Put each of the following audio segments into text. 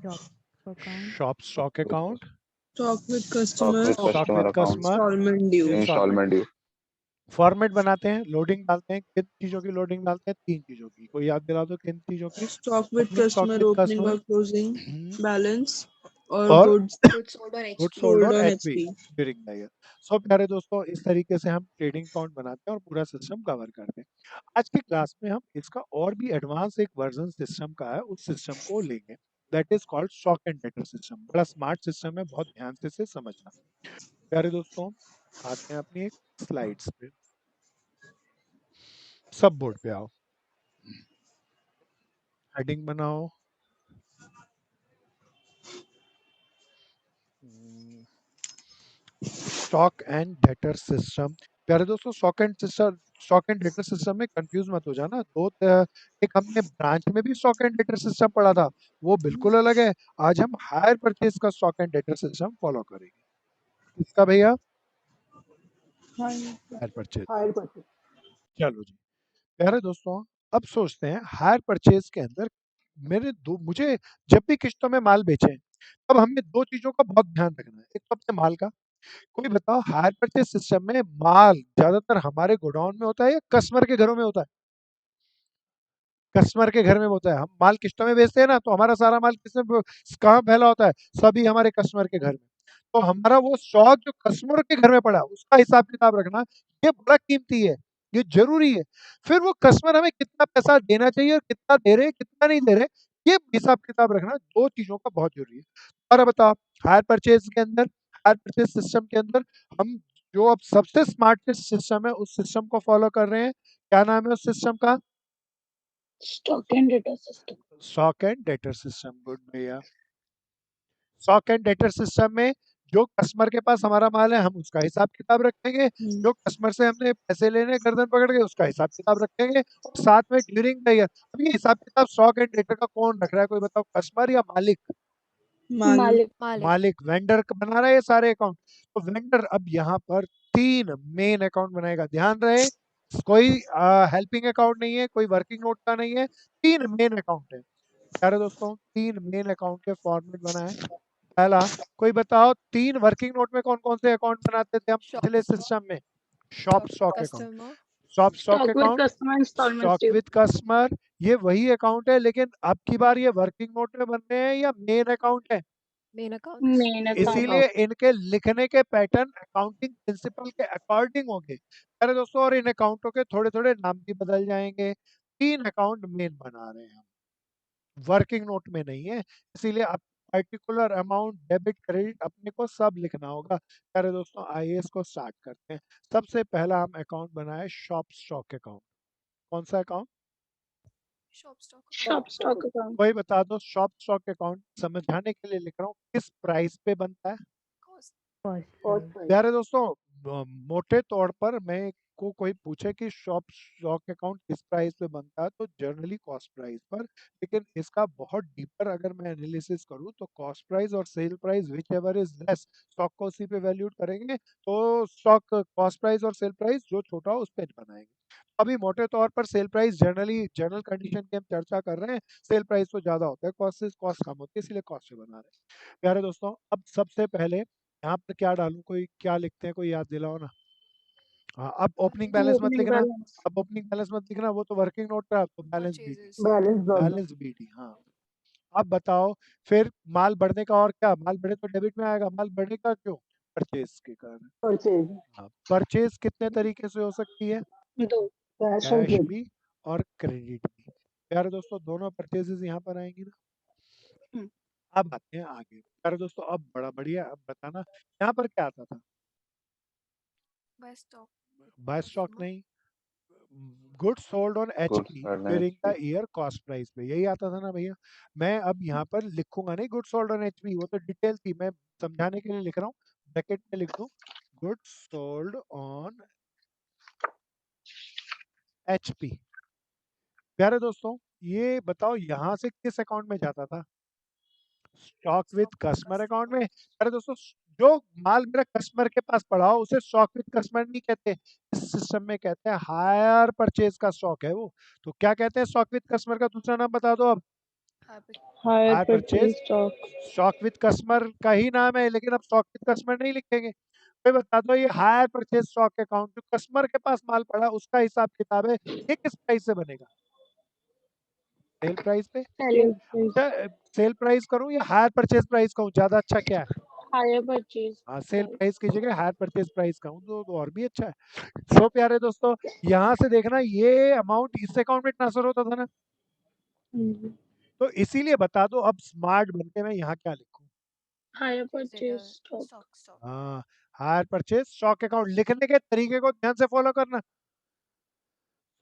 Shop stock account, Stock with customer, stock with account, customer, installment due. installment due, format बनाते हैं, loading डालते हैं, किन चीजों की लोडिंग डालते हैं? 3 चीजों की। कोई याद दिला दो किन चीजों की? Stock with opening stock customer, with opening customer or closing balance, or और goods गुड्स सोल्ड sold और on HP HP. During the year. So प्यारे दोस्तों, इस तरीके से हम ट्रेडिंग अकाउंट बनाते हैं और पूरा सिस्टम कवर करते हैं। आज की क्लास में हम इसका और भी एडवांस एक वर्जन सिस्टम का है, उस सिस्टम को लेंगे, that is called stock and debtor system. बड़ा स्मार्ट सिस्टम है, बहुत ध्यान से इसे समझना। प्यारे दोस्तों, आते हैं अपनी एक स्लाइड्स पे, सब बोर्ड पे आओ, हेडिंग बनाओ। Stock and debtor system. प्यारे दोस्तों, स्टॉक एंड डेटर सिस्टम में कंफ्यूज मत हो जाना। एक हमने ब्रांच में भी स्टॉक एंड डेटर सिस्टम पढ़ा था, वो बिल्कुल अलग है। आज हम हायर परचेज का stock and debtor system follow करेंगे। इसका भैया हायर परचेज। चलो जी प्यारे दोस्तों, अब सोचते हैं हायर परचेज के अंदर मुझे जब भी किस्तों में माल बेचे, तब हमें 2 चीजों का बहुत ध्यान रखना है। एक तो अपने माल का, कोई बताओ हायर परचेज सिस्टम में माल ज्यादातर हमारे गोडाउन में होता है या कस्टमर के घरों में होता है? कस्टमर के घर में होता है। हम माल किस्तों में बेचते हैं ना, तो हमारा सारा माल कहाँ फैला होता है? सभी हमारे कस्टमर के घर में। तो हमारा वो स्टॉक जो कस्टमर के घर में पड़ा, उसका हिसाब किताब रखना, ये बड़ा कीमती है, ये जरूरी है। फिर वो कस्टमर हमें कितना पैसा देना चाहिए और कितना दे रहे, कितना नहीं दे रहे, ये हिसाब किताब रखना 2 चीजों का बहुत जरूरी है। और बताओ, हायर परचेज के अंदर, हायर परचेज सिस्टम के अंदर हम जो अब सबसे स्मार्टेस्ट सिस्टम है, उस सिस्टम को फॉलो कर रहे हैं। क्या नाम है उस सिस्टम का? Stock and data system. Stock and debtor system. Good भैया। स्टॉक एंड डेटर सिस्टम में जो कस्टमर के पास हमारा माल है, हम उसका हिसाब किताब रखेंगे। जो कस्टमर से हमने पैसे लेने गर्दन पकड़ के, उसका हिसाब किताब रखेंगे। और साथ में ड्यूरिंग द ईयर, अब ये हिसाब किताब स्टॉक एंड डेटर का कौन रख रहा है? कोई बताओ, कस्टमर या मालिक? मालिक। मालिक, वेंडर बना रहा है ये सारे अकाउंट। तो वेंडर अब यहाँ पर 3 मेन अकाउंट बनाएगा। ध्यान रहे, कोई हेल्पिंग अकाउंट नहीं है, कोई वर्किंग नोट का नहीं है, 3 मेन अकाउंट है। प्यारे दोस्तों, 3 मेन अकाउंट के फॉर्मेट बना है। पहला, कोई बताओ 3 वर्किंग नोट में कौन कौन से अकाउंट बनाते थे हम पिछले सिस्टम में? Shop stock account, shop stock stock with account, customer, installment stock due. With customer, ये वही अकाउंट है, लेकिन अब की बार ये वर्किंग नोट में बन रहे हैं या मेन अकाउंट है? Main account. इसीलिए इनके लिखने के पैटर्न अकाउंटिंग प्रिंसिपल के अकॉर्डिंग होंगे। अरे दोस्तों, और इन अकाउंटों के थोड़े थोड़े नाम भी बदल जाएंगे। 3 अकाउंट मेन बना रहे हैं हम, वर्किंग नोट में नहीं है। इसीलिए आप पर्टिकुलर अमाउंट, डेबिट, क्रेडिट अपने को सब लिखना होगा। अरे दोस्तों, आइए इसको स्टार्ट करते हैं। सबसे पहला हम अकाउंट बनाए शॉप स्टॉक अकाउंट। कौन सा अकाउंट? Shop stock account. कोई बता दो, शॉप स्टॉक अकाउंट समझाने के लिए लिख रहा हूँ, किस प्राइस पे बनता है? प्यारे दोस्तों, मोटे तौर पर मैं को कोई पूछे कि शॉप स्टॉक अकाउंट किस प्राइस पे बनता है, तो जनरली कॉस्ट प्राइस पर। लेकिन इसका बहुत डीपर अगर मैं एनालिसिस करूं, तो कॉस्ट प्राइस और sale price which ever is less, stock को उसी पे वैल्यूड करेंगे। तो स्टॉक कॉस्ट प्राइस और सेल प्राइस जो छोटा हो उस पे बनाएंगे। अभी मोटे तौर पर सेल प्राइस, जनरल कंडीशन की हम चर्चा कर रहे हैं, सेल प्राइस तो ज्यादा होता है, कॉस्ट से कॉस्ट कम होती है, इसलिए कॉस्ट से बना रहे हैं। प्यारे दोस्तों, अब सबसे पहले यहाँ पर क्या डालूं, कोई क्या लिखते हैं, कोई याद दिलाओ ना। हाँ, अब ओपनिंग बैलेंस मत ओपनिंग लिखना, बैलेंस। अब ओपनिंग बैलेंस मत लिखना, वो तो वर्किंग नोट था। तो बैलेंस बीटी, बैलेंस बीटी। हाँ, अब बताओ, फिर माल बढ़ने का और क्या? माल बढ़े तो डेबिट में आएगा, माल बढ़ने का क्यों? परचेज के कारण। हाँ, परचेज कितने तरीके से हो सकती है? 2। कैश भी और क्रेडिट भी। प्यारे दोस्तों, दोनों परचेजेस यहाँ पर आएंगी ना। अब आते हैं आगे। प्यारे दोस्तों, अब बड़ा बढ़िया, अब बताना यहाँ पर क्या आता था? बाय स्टॉक नहीं, goods sold on goods HP sold on during the HP, year cost price पे, यही आता था ना भैया। मैं अब यहाँ पर लिखूंगा नहीं गुड्स सोल्ड ऑन एचपी, वो तो डिटेल थी, मैं समझाने के लिए लिख रहा हूँ। ब्रैकेट में लिख दूं, गुड्स सोल्ड ऑन एचपी। प्यारे दोस्तों, ये बताओ यहाँ से किस अकाउंट में जाता था? स्टॉक विद कस्टमर अकाउंट में। अरे दोस्तों, जो माल मेरा कस्टमर के पास पड़ा हो उसे स्टॉक विद कस्टमर नहीं कहते, इस सिस्टम में कहते हैं हायर परचेज का स्टॉक है वो। तो क्या कहते हैं स्टॉक विद कस्टमर का दूसरा नाम बता दो अब? higher hire purchase purchase stock, stock with customer का ही नाम है, लेकिन अब स्टॉक विद कस्टमर नहीं लिखेंगे। कोई बता दो ये हायर परचेज स्टॉक अकाउंट जो कस्टमर के पास माल पड़ा उसका हिसाब किताब है, ये किस प्राइस से बनेगा? सेल प्राइस पे। sale price, सेल प्राइस करूं या हायर परचेज प्राइस कहूं, ज्यादा अच्छा क्या है? हायर परचेज हाँ, सेल प्राइस की जगह हायर परचेज प्राइस कहूं तो और भी अच्छा है। सो प्यारे दोस्तों, यहाँ से देखना ये अमाउंट इस अकाउंट में ट्रांसफर होता था ना, तो इसीलिए बता दो अब स्मार्ट बनके मैं यहाँ क्या लिखूं? हायर परचेज स्टॉक हाँ, हायर परचेज स्टॉक अकाउंट। लिखने के तरीके को ध्यान से फॉलो करना।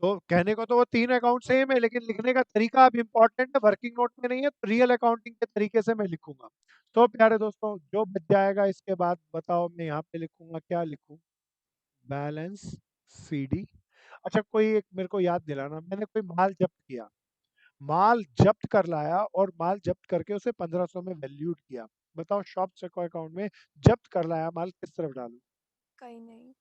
तो कहने को तो वो 3 अकाउंट सेम है, लेकिन लिखने का तरीका अब इम्पोर्टेंट है, वर्किंग नोट में नहीं है, तो रियल अकाउंटिंग के तरीके से मैं लिखूंगा। तो प्यारे दोस्तों, जो बच जाएगा इसके बाद बताओ मैं यहाँ पे लिखूंगा, क्या लिखूं? Balance CD. अच्छा, कोई एक मेरे को याद दिलाना, मैंने कोई माल जब्त किया, माल जब्त कर लाया और माल जब्त करके उसे 1500 में वैल्यूड किया। बताओ शॉप चेक अकाउंट में जब्त कर लाया माल किस तरफ डालूं? कहीं नहीं।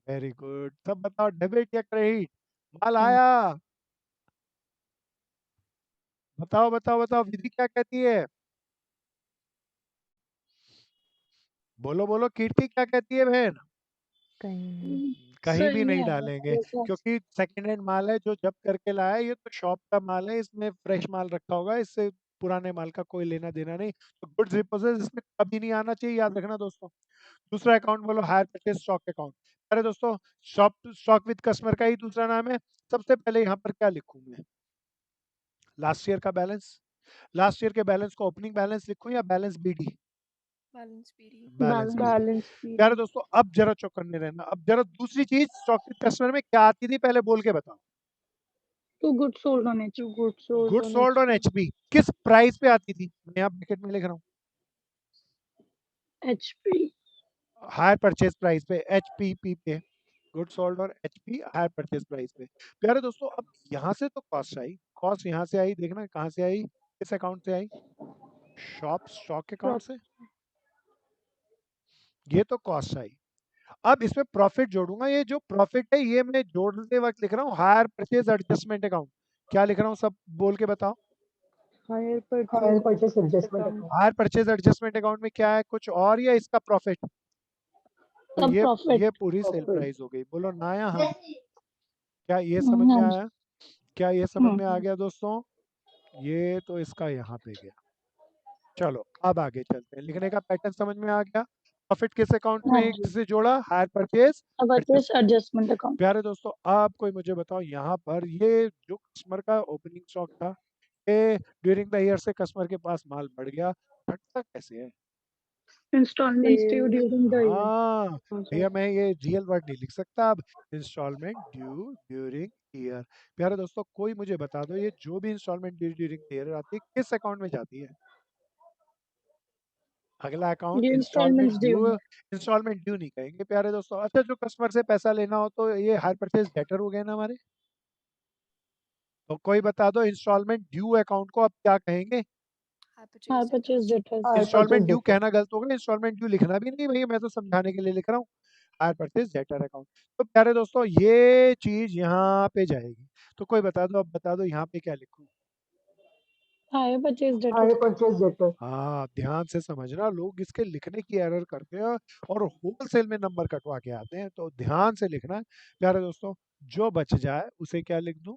Very good. सब बताओ, डेबिट या क्रेडिट? माल आया, बताओ बताओ बताओ, विधि क्या कहती है? बोलो बोलो, कीर्ति क्या कहती है बहन? कहीं भी सही नहीं है डालेंगे, वैसा। क्योंकि सेकंड हैंड माल है जो जब्त करके लाया है, ये तो शॉप का माल है, इसमें फ्रेश माल रखा होगा, इससे पुराने माल का कोई लेना देना नहीं। तो गुड्स रिपोजिट इसमें कभी नहीं आना चाहिए, याद रखना दोस्तों। दूसरा अकाउंट बोलो, हायर परचेज स्टॉक अकाउंट। अरे दोस्तों, शॉप स्टॉक विद कस्टमर का ही दूसरा नाम है। सबसे पहले यहाँ पर क्या लिखूं मैं? लास्ट ईयर का बैलेंस। लास्ट ईयर के बैलेंस को ओपनिंग बैलेंस लिखूं या बैलेंस बीडी? बैलेंस पीरी। Balance BD. balance प्यारे period, दोस्तों, अब जरा चौकन्ने रहना। अब जरा दूसरी चीज, स्टॉक विद कस्टमर में क्या आती थी पहले बोल के बताओ? To good sold on H to goods sold good on sold on HP, HP. किस प्राइस पे आती थी? मैं यहाँ ब्रैकेट में लिख रहा हूँ, एचपी हायर परचेज प्राइस पे, एचपीपी पे। गुड सोल्ड और एचपी हायर परचेज प्राइस पे। प्यारे दोस्तों, अब यहाँ से तो कॉस्ट आई, कॉस्ट यहाँ से आई, देखना कहाँ से आई, किस अकाउंट से आई? शॉप स्टॉक अकाउंट shop, से। ये तो कॉस्ट आई। अब इसमें प्रॉफिट जोड़ूंगा, ये जो प्रॉफिट है ये मैं जोड़ते वक्त लिख रहा हूँ हायर परचेज एडजस्टमेंट अकाउंट। क्या लिख रहा हूँ, सब बोल के बताओ। higher purchase adjustment account, higher purchase adjustment account में क्या है, कुछ और या इसका प्रॉफिट? तो सब प्रॉफिट। ये पूरी सेल प्राइस हो गई। बोलो ना या हाँ? क्या ये समझ में हाँ जी। आया? क्या ये समझ में आ गया दोस्तों? ये तो इसका यहाँ पे गया। चलो अब आगे चलते हैं, लिखने का पैटर्न समझ में आ गया। प्रॉफिट किस अकाउंट हाँ में जी। से जोड़ा? Hire purchase purchase adjustment account. प्यारे दोस्तों, आप कोई मुझे बताओ, यहाँ पर ये जो कस्टमर का ओपनिंग स्टॉक था, ये ड्यूरिंग द ईयर से कस्टमर के पास माल बढ़ गया, घटता कैसे है? Installments due sale, during the year. हाँ भैया, sorry, मैं ये रियल वर्ड नहीं लिख सकता अब। Installment due during year. प्यारे दोस्तों, कोई मुझे बता दो, ये जो भी इंस्टॉलमेंट ड्यू ड्यूरिंग ईयर आती है किस अकाउंट में जाती है? अगला अकाउंट ये इंस्टॉलमेंट इंस्टॉलमेंट्स ड्यू ड्यू। है। इंस्टॉलमेंट ड्यू नहीं कहेंगे प्यारे दोस्तों। अच्छा, जो कस्टमर से पैसा लेना हो तो ये हायर परचेज डेटर हो गए ना हमारे। तो कोई बता दो इंस्टॉलमेंट ड्यू अकाउंट को अब क्या कहेंगे? Hire purchase debtors. Installment due कहना गलत होगा, इंस्टॉलमेंट ड्यू लिखना भी नहीं भैया, मैं तो समझाने के लिए लिख रहा हूँ। Higher purchase debtor account. तो प्यारे दोस्तों, ये चीज यहाँ पे जाएगी। तो कोई बता दो, अब बता दो यहाँ पे क्या लिखूं? Hire purchase higher debtors. purchase debtor, हाँ, ध्यान से समझना, लोग इसके लिखने की एरर करते हैं और होलसेल में नंबर कटवा के आते हैं, तो ध्यान से लिखना है प्यारे दोस्तों। जो बच जाए उसे क्या लिख दूं?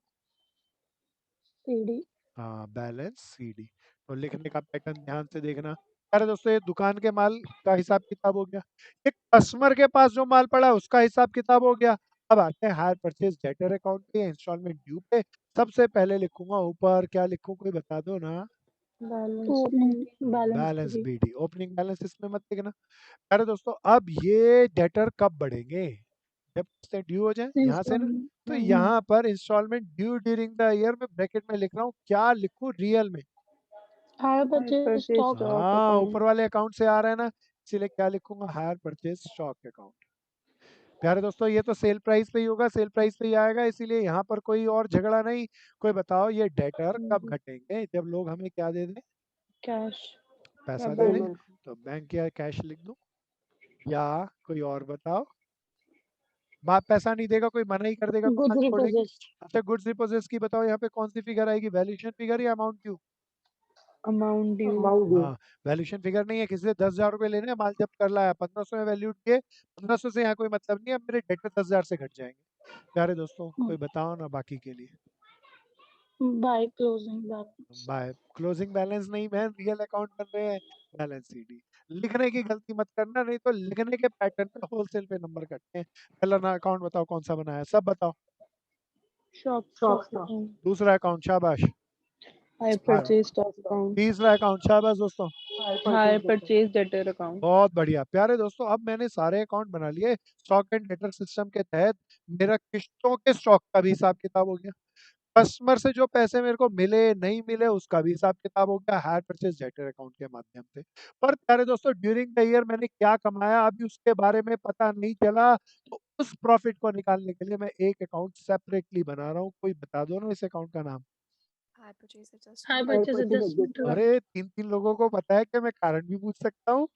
सीडी। हाँ, बैलेंस सीडी। तो लिखने का पैटर्न ध्यान से देखना। अरे दोस्तों, ये दुकान के माल का हिसाब किताब हो गया, एक कस्टमर के पास जो माल पड़ा है उसका हिसाब किताब हो गया। अब आते हैं हायर परचेज डेटर अकाउंट पे, इंस्टॉलमेंट ड्यू पे। सबसे पहले लिखूंगा ऊपर, क्या लिखूं कोई बता दो ना? To balance opening period, balance balance CD. BD, opening balance इसमें मत लिखना। अरे दोस्तों, अब ये डेटर कब बढ़ेंगे? जब से ड्यू हो जाए, यहाँ से ना। तो इंस्टॉलमेंट। यहाँ पर installment due during the year में ब्रैकेट में लिख रहा हूँ, क्या लिखूं रियल में? Hire higher purchase purchase stock. stock हाँ, account, ऊपर वाले अकाउंट से आ रहा है ना, इसीलिए क्या लिखूंगा? Higher purchase stock account. प्यारे दोस्तों, ये तो सेल प्राइस पे ही होगा, सेल प्राइस पे ही आएगा, इसीलिए यहाँ पर कोई और झगड़ा नहीं। कोई बताओ ये डेटर कब घटेंगे? जब लोग हमें क्या दे दें? cash, पैसा दे दें। payment, तो बैंक या कैश लिख दूं, या कोई और बताओ? पैसा नहीं देगा कोई, मना ही कर देगा तो गुड्स हाथ छोड़ेंगे। रिपोजिट। अच्छा, गुड्स रिपोजिट्स की बताओ, यहाँ पे कौन सी फिगर आएगी? वैल्यूएशन फिगर या अमाउंट ड्यू? अमाउंट ड्यू, हाँ, वैल्यूएशन फिगर नहीं है, किसी से 10,000 रुपए लेने हैं, माल जब्त कर लाया, 1500 में वैल्यूड किए, 1500 से यहाँ कोई मतलब नहीं है, अब मेरे डेटर 10,000 से घट जाएंगे। प्यारे दोस्तों, कोई बताओ ना बाकी के लिए। By closing balance. By closing balance नहीं, मैं रियल अकाउंट बन रहे हैं, बैलेंस सीडी। लिखने की गलती मत करना, नहीं तो लिखने के पैटर्न पे होलसेल पे नंबर कटते हैं। पहला ना अकाउंट बताओ कौन सा बनाया, सब बताओ। शॉप स्टॉक अकाउंट, दूसरा अकाउंट, शाबाश। हायर परचेज स्टॉक अकाउंट, तीसरा अकाउंट, शाबाश दोस्तों। हायर परचेज डेटर अकाउंट, बहुत बढ़िया। प्यारे दोस्तों, अब मैंने सारे अकाउंट बना लिए। स्टॉक एंड डेटर सिस्टम के तहत मेरा किस्तों के स्टॉक का भी हिसाब किताब हो गया, कस्टमर से जो पैसे मेरे को मिले नहीं मिले उसका भी हिसाब किताब हो गया, हायर परचेज डेटर अकाउंट के माध्यम से। पर प्यारे दोस्तों, ड्यूरिंग द ईयर मैंने क्या कमाया अभी उसके बारे में पता नहीं चला, तो उस प्रॉफिट को निकालने के लिए मैं एक अकाउंट सेपरेटली बना रहा हूँ। कोई बता दो ना इस अकाउंट का नाम। Hire purchase high adjustment. Purchase adjustment account. अरे 3-3 लोगों को पता है कि मैं कारण भी पूछ सकता हूँ।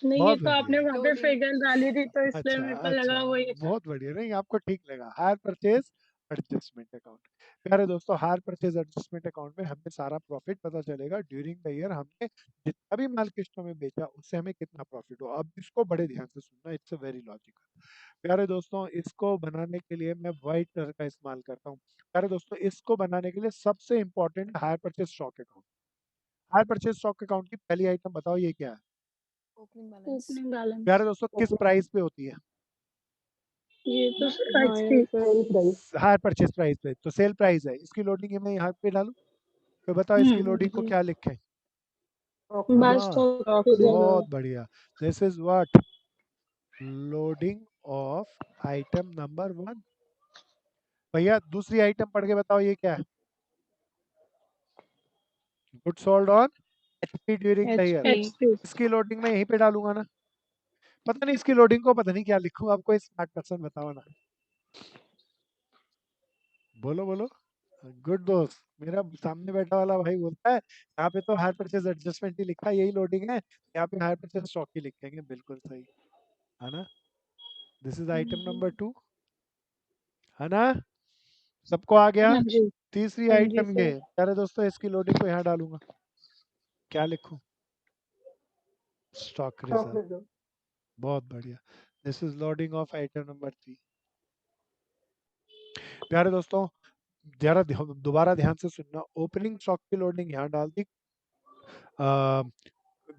नहीं, ये बहुत तो आपने बढ़िया। वहाँ पे Including फिगर डाली थी तो इसलिए अच्छा, मेरे को अच्छा, लगा वही। बहुत बढ़िया। नहीं, आपको ठीक लगा, हायर परचेज एडजस्टमेंट अकाउंट। प्यारे दोस्तों, हायर परचेज एडजस्टमेंट अकाउंट में हमें सारा प्रॉफिट पता चलेगा ड्यूरिंग द ईयर, हमने जितना भी माल किस्तों में बेचा उससे हमें कितना प्रॉफिट हो। अब इसको बड़े ध्यान से सुनना, इट्स अ वेरी लॉजिकल। प्यारे दोस्तों, इसको बनाने के लिए मैं व्हाइट कलर का इस्तेमाल करता हूँ। प्यारे दोस्तों, इसको बनाने के लिए सबसे important higher purchase stock account. Hire purchase stock account की पहली आइटम बताओ, ये क्या है? opening balance. Opening balance. प्यारे दोस्तों, किस प्राइस पे होती है? ये तो हायर पर हायर परचेज प्राइस पे, तो सेल प्राइस है। इसकी लोडिंग मैं यहाँ पे डालूं, तो बताओ इसकी लोडिंग को क्या लिखें? बाय हाँ, स्टॉक स्टॉक फिगर। बहुत बढ़िया। This is what loading of item number 1। भैया दूसरी आइटम पढ़ के बताओ, ये क्या है? Good sold on HP during the year. HP, HP. इसकी लोडिंग मैं यहीं पे डालूंगा ना। पता नहीं इसकी लोडिंग को पता नहीं क्या लिखूं, आपको कोई स्मार्ट पर्सन बताओ ना। बोलो बोलो। गुड दोस्त, मेरा सामने बैठा वाला भाई बोलता है यहाँ पे तो हायर परचेज एडजस्टमेंट ही लिखा है, यही लोडिंग है, यहाँ पे हायर परचेज स्टॉक ही लिखेंगे। बिल्कुल सही है ना। दिस इज आइटम नंबर 2, है ना? सबको आ गया। हाँ जी। तीसरी हाँ जी आइटम ये, सर, प्यारे दोस्तों, इसकी लोडिंग को यहाँ डालूंगा, क्या लिखूं? Stock reserve. बहुत बढ़िया। This is loading of item number 3। प्यारे दोस्तों, जरा दोबारा ध्यान से सुनना। ओपनिंग स्टॉक की लोडिंग यहाँ डाल दी,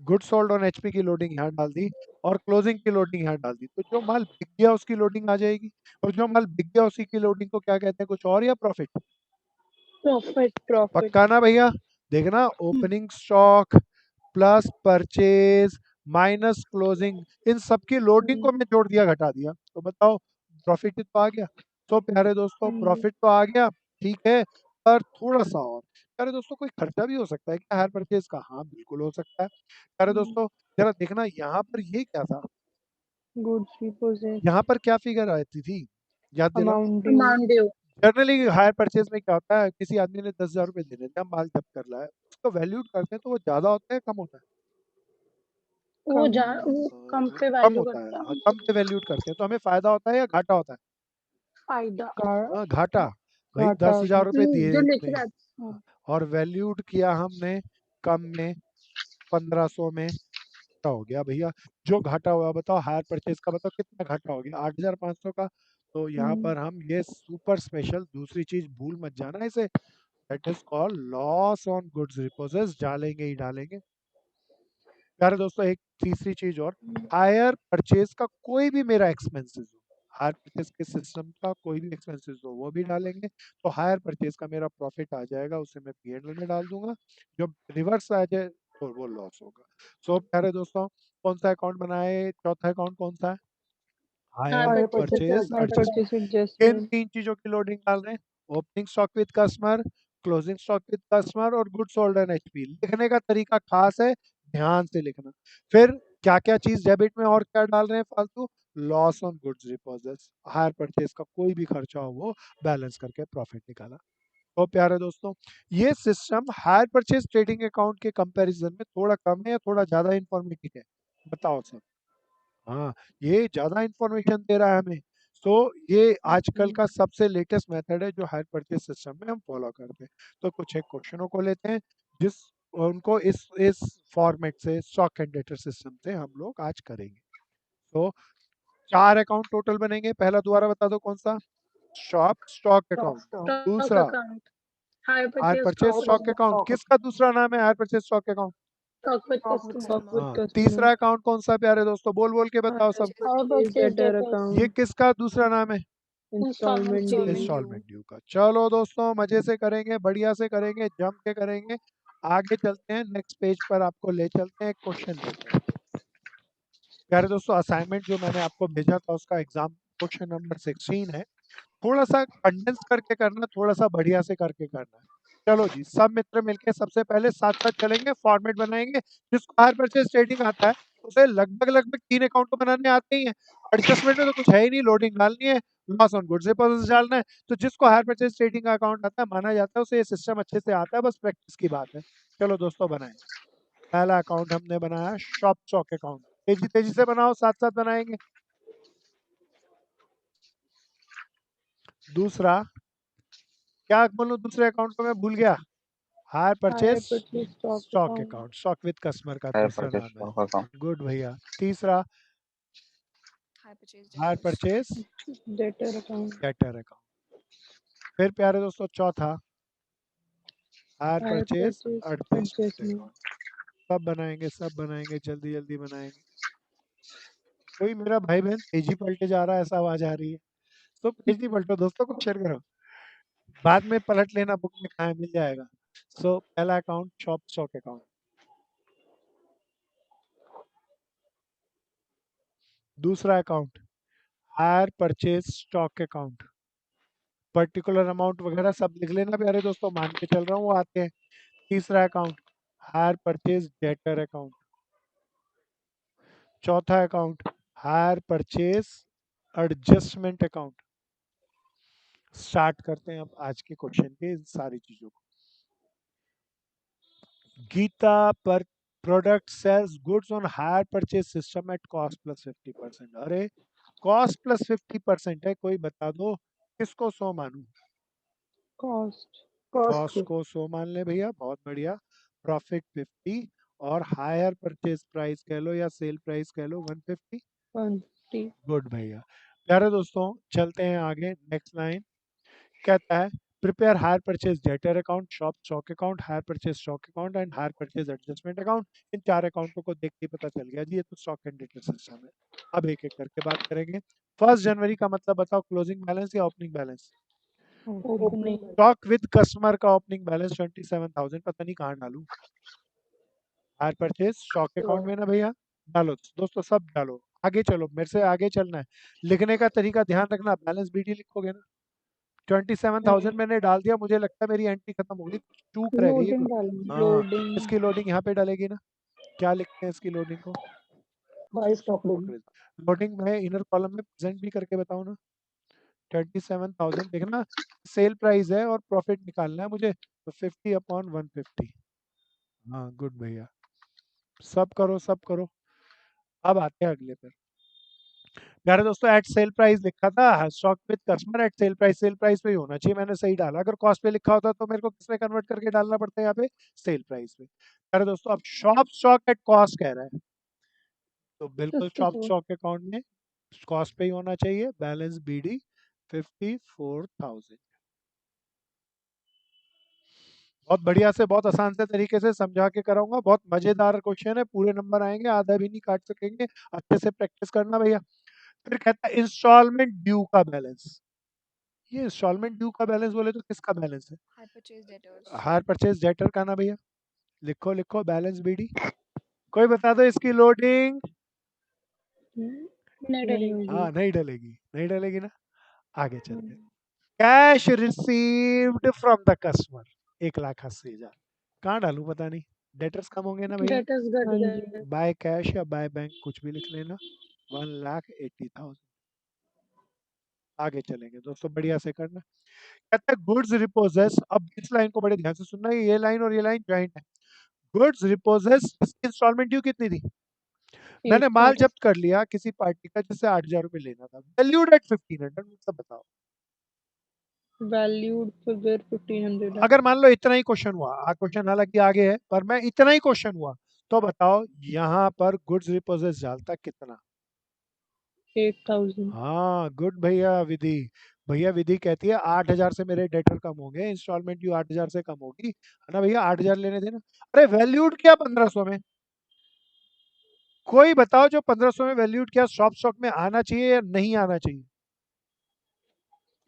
गुड सोल्ड ऑन एचपी की लोडिंग यहाँ डाल दी, और क्लोजिंग की लोडिंग यहाँ डाल दी। तो जो माल बिक गया उसकी लोडिंग आ जाएगी, और जो माल बिक गया उसी की लोडिंग को क्या कहते हैं, कुछ और या प्रॉफिट? प्रॉफिट। प्रॉफिट, पक्का ना भैया? देखना, opening stock plus purchase minus closing, इन सब की लोडिंग को मैं जोड़ दिया, घटा दिया, तो बताओ प्रॉफिट तो आ गया। तो प्यारे दोस्तों, प्रॉफिट तो आ गया, ठीक है, पर थोड़ा सा और। प्यारे दोस्तों, कोई खर्चा भी हो सकता है क्या हायर परचेज का? हाँ, बिल्कुल हो सकता है। प्यारे दोस्तों, जरा देखना यहाँ पर ये क्या था, गुड्स रिपोजिट, यहाँ पर क्या फिगर आती थी, याद दिलाओ। Amount due, amount due. Generally hire purchase में क्या होता है, किसी आदमी ने 10,000 रुपए देने थे, हम माल जब्त कर रहा है, उसको वैल्यूड करते हैं तो वो ज्यादा होता है कम होता है? वो कम पे कम वैल्यू होता है। करता हाँ, है। कम पे वैल्यूड करते हैं, तो हमें फायदा होता है या घाटा होता है? फायदा। हाँ, घाटा। भाई घाटा 10,000 रुपए दिए जो लिख इतने, रहा है। और वैल्यूड किया हमने कम में, 1500 में, घाटा हो गया भैया। जो घाटा हुआ बताओ, हायर परचेज का बताओ कितना घाटा हो गया? 8,500 का। तो यहाँ पर हम ये सुपर स्पेशल दूसरी चीज भूल मत जाना इसे, that is called loss on goods repossess, डालेंगे ही डालेंगे। प्यारे दोस्तों, एक तीसरी चीज और, हायर परचेज का कोई भी मेरा एक्सपेंसेस हो, हायर परचेज के सिस्टम का कोई भी एक्सपेंसेस हो वो भी डालेंगे, तो हायर परचेज का मेरा प्रॉफिट आ जाएगा, उसे मैं पीएनएल में डाल दूंगा। जब रिवर्स आ जाए तो वो लॉस होगा। सो प्यारे दोस्तों, कौन सा अकाउंट बनाए? चौथा अकाउंट कौन सा है? Hire hire purchase hire adjustment. Purchase किन एडजस्टमेंट, 3 चीजों की लोडिंग डाल रहे हैं? Opening stock with customer, closing stock with customer, और गुड सोल्ड एंड एचपी। लिखने का तरीका खास है, ध्यान से लिखना। फिर क्या क्या चीज डेबिट में और क्या डाल रहे हैं फालतू? Loss on goods deposits, hire purchase का कोई भी खर्चा हो वो बैलेंस करके प्रॉफिट निकाला। तो प्यारे दोस्तों, ये system hire purchase trading account के कंपैरिजन में थोड़ा कम है या थोड़ा ज्यादा इंफॉर्मेटिव है? बताओ सब। हाँ, ये ज्यादा इंफॉर्मेशन दे रहा है हमें। तो ये आजकल का सबसे लेटेस्ट मेथड है जो हायर परचेज सिस्टम में हम फॉलो करते हैं। तो कुछ एक क्वेश्चनों को लेते हैं जिस उनको इस फॉर्मेट से स्टॉक एंड डेटर सिस्टम से हम लोग आज करेंगे। तो 4 अकाउंट टोटल बनेंगे। पहला दोबारा बता दो कौन सा? Shop stock account. Stock दूसरा account. Hire hire purchase purchase stock stock account. Account. किसका दूसरा नाम है hire purchase stock account? Stock with Stock with customer. Stock with customer. हाँ। customer. तीसरा अकाउंट कौन सा प्यारे दोस्तों? बोल बोल के बताओ Hire सब कुछ। Hire purchase purchase Debtor debtor account. ये account. किसका दूसरा नाम है? Installment Installment due. due. Installment due का। चलो दोस्तों मजे से करेंगे, बढ़िया से करेंगे, जम के करेंगे। आगे चलते हैं, नेक्स्ट पेज पर आपको ले चलते हैं, क्वेश्चन लेते हैं। प्यारे दोस्तों असाइनमेंट जो मैंने आपको भेजा था उसका एग्जाम क्वेश्चन नंबर 16 है। थोड़ा सा कंडेंस करके करना, थोड़ा सा बढ़िया से करके करना। चलो जी, सब मित्र मिलके सबसे पहले साथ साथ चलेंगे, फॉर्मेट बनाएंगे। जिसको हायर परचेज ट्रेडिंग आता है उसे लगभग लगभग 3 अकाउंट तो बनाने आते ही हैं। एडजस्टमेंट में तो कुछ है ही नहीं, लोडिंग डालनी है, लॉस ऑन गुड्स डिपॉजिट्स डालना है। तो जिसको हायर परचेज ट्रेडिंग का अकाउंट आता है माना जाता है उसे ये सिस्टम अच्छे से आता है, बस प्रैक्टिस की बात है। चलो दोस्तों बनाएं। पहला अकाउंट हमने बनाया शॉप स्टॉक अकाउंट। तेजी तेजी से बनाओ, साथ साथ बनाएंगे। दूसरा क्या बोलूं, दूसरे अकाउंट को मैं भूल गया। Hire Hire purchase purchase stock stock account. Account, stock with customer का हायर तीसरा परचेज नाम है। Stock account. गुड भैया। तीसरा Hire purchase hire debtors. Purchase Debtor account. Debtor account. फिर प्यारे दोस्तों चौथा hire Hire purchase purchase adjustment adjustment. Account. सब बनाएंगे, जल्दी जल्दी बनाएंगे। कोई मेरा भाई बहन तेजी पलटे जा रहा है ऐसा आवाज आ रही है, तो पेज नहीं पलटो दोस्तों, को शेयर करो, बाद में पलट लेना, बुक में कहाँ है, मिल जाएगा। सो पहला अकाउंट शॉप स्टॉक अकाउंट। दूसरा account hire purchase stock account. Particular amount वगैरह सब लिख लेना प्यारे दोस्तों, मान के चल रहा हूँ वो आते हैं। तीसरा account hire purchase debtor account. चौथा account hire purchase adjustment account. Start करते हैं अब आज के क्वेश्चन के इन सारी चीजों को। गीता पर product sales goods on hire purchase system at cost plus 50%। अरे कॉस्ट प्लस 50% है, कोई बता दो किसको 100 मानूं? Cost. कॉस्ट को 100 मान ले भैया, बहुत बढ़िया। प्रॉफिट 50 और हायर परचेज प्राइस कह लो या सेल प्राइस कह लो 150। 150. गुड भैया। प्यारे दोस्तों चलते हैं आगे, नेक्स्ट लाइन कहता है prepare hire purchase debtor account, shop stock account, hire purchase stock account and hire purchase adjustment account. इन 4 अकाउंटों को देख के पता चल गया जी ये तो स्टॉक एंड डेटर सिस्टम है। अब एक एक करके बात करेंगे। 1 जनवरी का मतलब बताओ, क्लोजिंग बैलेंस या opening balance? Opening. Stock with customer का ओपनिंग बैलेंस 27,000, पता नहीं कहाँ डालूं। हायर परचेज स्टॉक अकाउंट में ना भैया, डालो दोस्तों, सब डालो। आगे चलो, मेरे से आगे चलना है। लिखने का तरीका ध्यान रखना, बैलेंस बीडी लिखोगे ना। 27,000 मैंने डाल दिया, मुझे लगता है मेरी एंट्री खत्म होगी, चूक रह गई है Loading कोई। डालेंगे. हाँ, Loading. इसकी लोडिंग यहाँ पे डालेगी ना। क्या लिखते हैं इसकी लोडिंग को? Buy stock loading. लोडिंग में इनर कॉलम में प्रेजेंट भी करके बताओ ना। 27,000 देखना, सेल प्राइस है और प्रॉफिट निकालना है मुझे, तो 50 अपॉन 150। हाँ गुड भैया, सब करो सब करो। अब आते हैं अगले पर। प्यारे दोस्तों एट सेल प्राइस लिखा था, stock with customer at sale price पे ही होना चाहिए, मैंने सही डाला। अगर कॉस्ट पे लिखा होता तो मेरे को किसमें कन्वर्ट करके डालना पड़ता है यहाँ पे? सेल प्राइस पे। प्यारे दोस्तों अब शॉप स्टॉक एट कॉस्ट कह रहा है, तो बिल्कुल शॉप 54. स्टॉक अकाउंट में कॉस्ट पे ही होना चाहिए। Balance BD 54,000। बहुत बढ़िया से, बहुत आसान से तरीके से समझा के कराऊंगा, बहुत मजेदार क्वेश्चन है, पूरे नंबर आएंगे, आधा भी नहीं काट सकेंगे। अच्छे से प्रैक्टिस करना भैया। फिर कहता है इंस्टॉलमेंट ड्यू का बैलेंस। ये इंस्टॉलमेंट ड्यू का बैलेंस बोले तो किसका बैलेंस है? Hire purchase debtors. Higher purchase debtor का ना भैया, लिखो लिखो बैलेंस बीडी। कोई बता दो इसकी लोडिंग। नहीं नहीं डलेगी. होगी. हाँ नहीं डलेगी, नहीं डलेगी ना। आगे चलते, cash received from the customer 1,80,000। कहाँ डालूं पता नहीं, डेटर्स कम होंगे ना भैया। Debtors घट हाँ गए. जी. बाय कैश या बाय बैंक कुछ भी लिख लेना, 1,80,000। आगे चलेंगे दोस्तों, बढ़िया से करना। कहता है गुड्स रिपोजेस, अब इस लाइन को बड़े ध्यान से सुनना, ये लाइन और ये लाइन ज्वाइंट है। गुड्स रिपोजेस, इसकी इंस्टॉलमेंट ड्यू कितनी थी? मैंने माल 8,000 जब्त कर लिया किसी पार्टी का जिससे 8,000 रुपए लेना था, वैल्यूड एट 1500, मतलब बताओ। valued figure 1500 है अगर मान लो इतना ही क्वेश्चन हुआ, क्वेश्चन हालांकि आगे है पर मैं इतना ही क्वेश्चन हुआ, तो बताओ यहाँ पर गुड्स रिपोजेस डालता कितना। 8,000 हाँ गुड भैया विधि। भैया विधि कहती है 8,000 से मेरे डेटर कम होंगे, इंस्टॉलमेंट ड्यू 8,000 से कम होगी, है ना भैया, 8,000 लेने देना। अरे वैल्यूड क्या 1,500 में, कोई बताओ जो 1,500 में वैल्यूड क्या शॉप स्टॉक में आना चाहिए या नहीं आना चाहिए।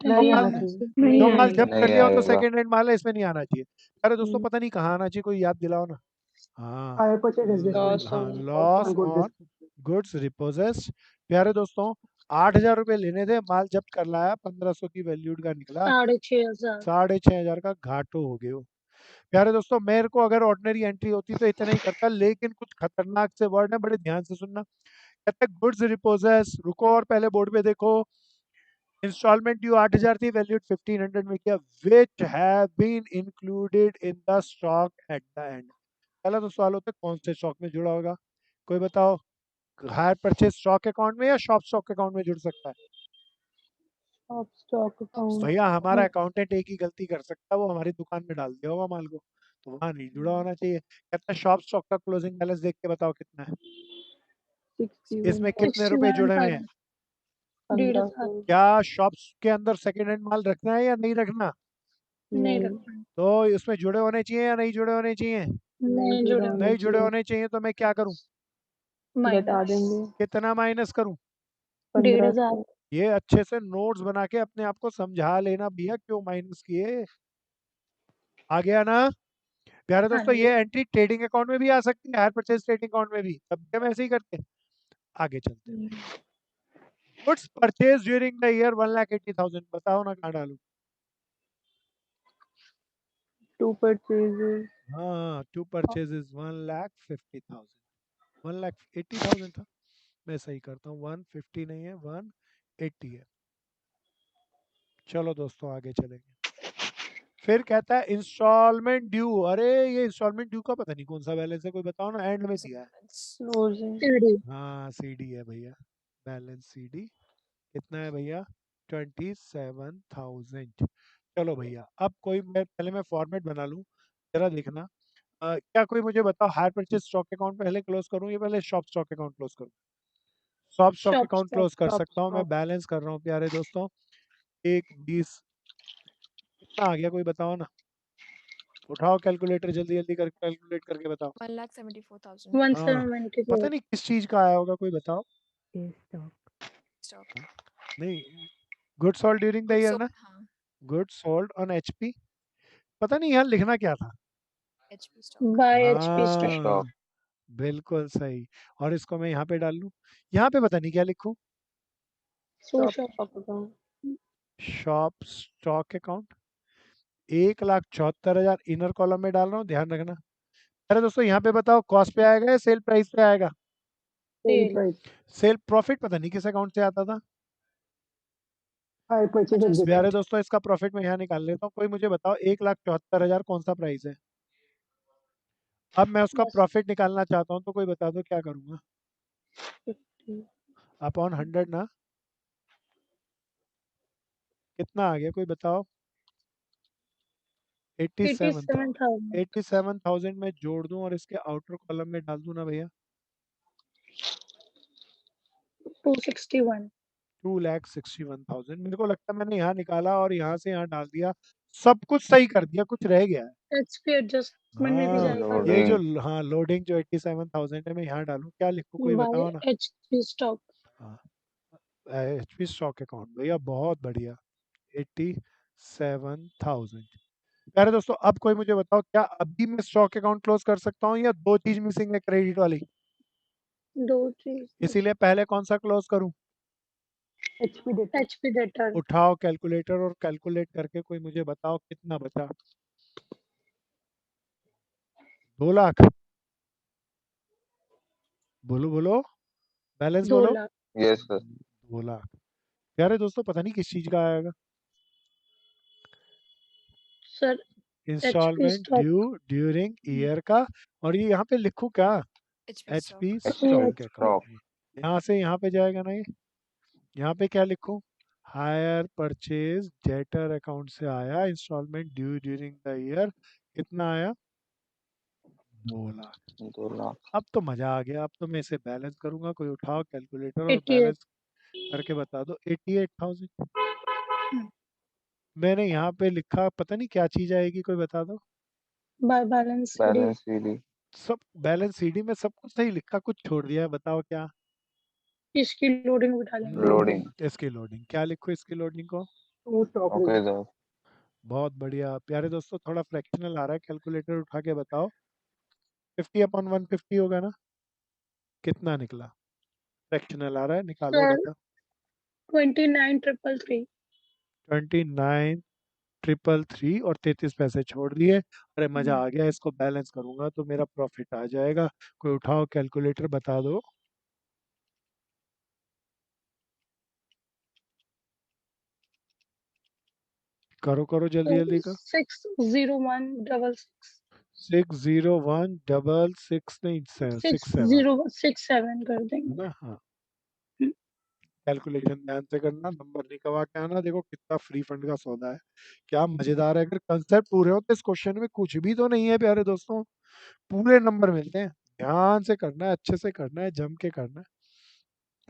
नहीं जो आना माल चाहिए। नहीं जो माल आएगा जब्त कर नहीं लिया हो तो आएगा। सेकंड हैंड माल है, इसमें नहीं आना चाहिए। अरे दोस्तों हम्म, पता नहीं कहाँ आना चाहिए, कोई याद दिलाओ ना। हाँ हायर परचेज एडजस्टमेंट loss हाँ on loss good on goods repossessed. प्यारे दोस्तों 8,000 रुपए लेने थे, माल जब्त कर लाया, 1,500 की वैल्यूड का निकला, 6,500। 6,500 का घाटो हो गयो। प्यारे दोस्तों मेरे को अगर ऑर्डिनरी एंट्री होती तो इतना ही करता, लेकिन कुछ खतरनाक से वर्ड है, बड़े ध्यान से सुनना। कहते हैं गुड्स रिपोजेस, रुको और पहले बोर्ड पे देखो, इंस्टॉलमेंट ड्यू 8,000 थी, वैल्यूड 1,500 में किया, which have been included in the stock at the end. पहला तो सवाल होता है कौन से स्टॉक में जुड़ा होगा, कोई बताओ। हायर परचेज स्टॉक अकाउंट में या शॉप स्टॉक अकाउंट में जुड़ सकता है। top stock account भैया हमारा में अकाउंटेंट एक ही गलती कर सकता है, वो हमारी दुकान में डाल दिया होगा माल को, तो वहां नहीं जुड़ा होना चाहिए। कहता है शॉप स्टॉक का क्लोजिंग बैलेंस देख के बताओ कितना है, 61 इसमें कितने रुपए जुड़े हुए हैं। 1500 क्या शॉप्स के अंदर सेकेंड हैंड माल रखना है या नहीं रखना, नहीं तो इसमें जुड़े होने चाहिए या नहीं जुड़े होने चाहिए। नहीं जुड़े होने नहीं जुड़े चाहिए होने चाहिए तो मैं क्या करूं, घटा देंगे कितना माइनस करूं। 1500 ये अच्छे से नोट्स बना के अपने आप को समझा लेना भैया क्यों माइनस किए। आ गया ना प्यारे दोस्तों, ये एंट्री ट्रेडिंग अकाउंट में भी आ सकती है, हायर परचेज ट्रेडिंग अकाउंट में भी, सब हम ऐसे ही करते हैं। आगे चलते हैं, goods purchase during the year 1,80,000, बताओ ना कहाँ डालूं। two purchases हाँ टू परचेजेस 1,50,000, 1,80,000 था, मैं सही करता हूँ, 150 नहीं है 180 है। चलो दोस्तों आगे चलेंगे। फिर कहता है इंस्टॉलमेंट ड्यू, अरे ये इंस्टॉलमेंट ड्यू का पता नहीं कौन सा बैलेंस है, कोई बताओ ना, एंड में दिया है। closing हाँ सीडी है भैया, बैलेंस सीडी कितना है भैया, 27,000। चलो भैया अब कोई, मैं पहले मैं फॉर्मेट बना लूँ, जरा देखना। क्या कोई मुझे बताओ हायर परचेज स्टॉक अकाउंट पहले क्लोज करूँ या पहले शॉप स्टॉक अकाउंट क्लोज करूँ। शॉप स्टॉक अकाउंट क्लोज कर top सकता हूँ, मैं stock बैलेंस कर रहा हूँ प्यारे दोस्तों, 1,20 कितना आ गया कोई बताओ ना, उठाओ कैलकुलेटर जल्दी जल्दी कर कैलकुलेट करके बताओ। 1,74,000 हाँ पता नहीं किस चीज का आया होगा, कोई बताओ। stock. हाँ, नहीं good sold during the Good year sold, ना, हाँ, गुड सोल्ड ऑन एचपी, पता नहीं यहाँ लिखना क्या था। HP stock. हाँ बिल्कुल सही, और इसको मैं यहाँ पे डाल लूँ, यहाँ पे पता नहीं क्या लिखूँ, top stock account shop stock account 1,74,000 inner column में डाल रहा हूँ, ध्यान रखना। अरे दोस्तों यहाँ पे बताओ कॉस्ट पे आएगा या सेल प्राइस पे आएगा। sale सेल प्रॉफिट पता नहीं किस अकाउंट से आता था। Hire purchase Adjustment. प्यारे एडजस्टमेंट। दोस्तों इसका प्रॉफिट मैं यहाँ निकाल लेता हूँ, कोई मुझे बताओ 1,74,000 कौन सा प्राइस है। अब मैं उसका प्रॉफिट निकालना चाहता हूँ, तो कोई बता दो क्या करूँगा। 50 अपॉन 100 ना, कितना आ गया कोई बताओ। 87,000, 87,000 में जोड़ दूं और इसके आउटर कॉलम में डाल दूं ना भैया, 261 2,61,000। मेरे को लगता है मैंने यहाँ निकाला और यहाँ से यहाँ डाल दिया, सब कुछ सही कर दिया, कुछ रह गया है। एचपी एडजस्टमेंट में भी हाँ जाएगा। ये जो लोडिंग हाँ लोडिंग जो 87,000 है, मैं यहाँ डालूं, क्या लिखूं कोई बाय बताओ ना। HP stock. हाँ एचपी स्टॉक अकाउंट भैया बहुत बढ़िया, 87,000। प्यारे दोस्तों अब कोई मुझे बताओ क्या अभी मैं स्टॉक अकाउंट क्लोज कर सकता हूँ या दो चीज मिसिंग है क्रेडिट वाली, दो चीज इसीलिए पहले कौन सा क्लोज करूं। HP debtor. उठाओ कैलकुलेटर और कैलकुलेट करके कोई मुझे बताओ कितना बचा। 2 लाख, बोलो बोलो, बैलेंस 2 बोलो। Lakh yes sir 2 lakh. प्यारे दोस्तों पता नहीं किस चीज का आएगा, sir. HP installment stock. Due during year का, और ये यहाँ पे लिखूं क्या, HP HP stock. Stock Stock. Account. यहाँ से यहाँ पे जाएगा ना ये, यहाँ पे क्या लिखूं? हायर परचेज डेटर अकाउंट से आया, installment due during the year, कितना आया? 2 लाख। 2 लाख। अब तो मजा आ गया, अब तो मैं इसे बैलेंस करूंगा। कोई उठाओ कैलकुलेटर और 88 बैलेंस करके बता दो। 88,000। मैंने यहाँ पे लिखा, पता नहीं क्या चीज आएगी, कोई बता दो। by balance CD. Balance CD. सब बैलेंस सीडी में सब कुछ सही लिखा, कुछ छोड़ दिया है, बताओ क्या? इसकी लोडिंग बिठा लेंगे। लोडिंग। इसकी लोडिंग क्या लिखो? इसकी लोडिंग को ओके सर। बहुत बढ़िया प्यारे दोस्तों, थोड़ा फ्रैक्शनल आ रहा है, कैलकुलेटर उठा के बताओ। 50/150 होगा ना? कितना निकला? फ्रैक्शनल आ रहा है, निकालो Sir, बेटा। 29,333. 29,333 और 33 पैसे छोड़ दिए। अरे मजा हम्म। आ गया, इसको बैलेंस करूंगा तो मेरा प्रॉफिट आ जाएगा। कोई उठाओ कैलकुलेटर, बता दो। करो करो जल्दी जल्दी कर। 60166. 60166 नहीं, 67 6067 कर है देंगे। ना? हाँ, हम्म। कैलकुलेशन ध्यान से करना, नंबर नहीं कमा के आना। देखो कितना फ्री फंड का सौदा है, क्या मजेदार है। अगर कंसेप्ट पूरे होते इस क्वेश्चन में कुछ भी तो नहीं है प्यारे दोस्तों, पूरे नंबर मिलते हैं। ध्यान से करना है, अच्छे से करना है, जम के करना है।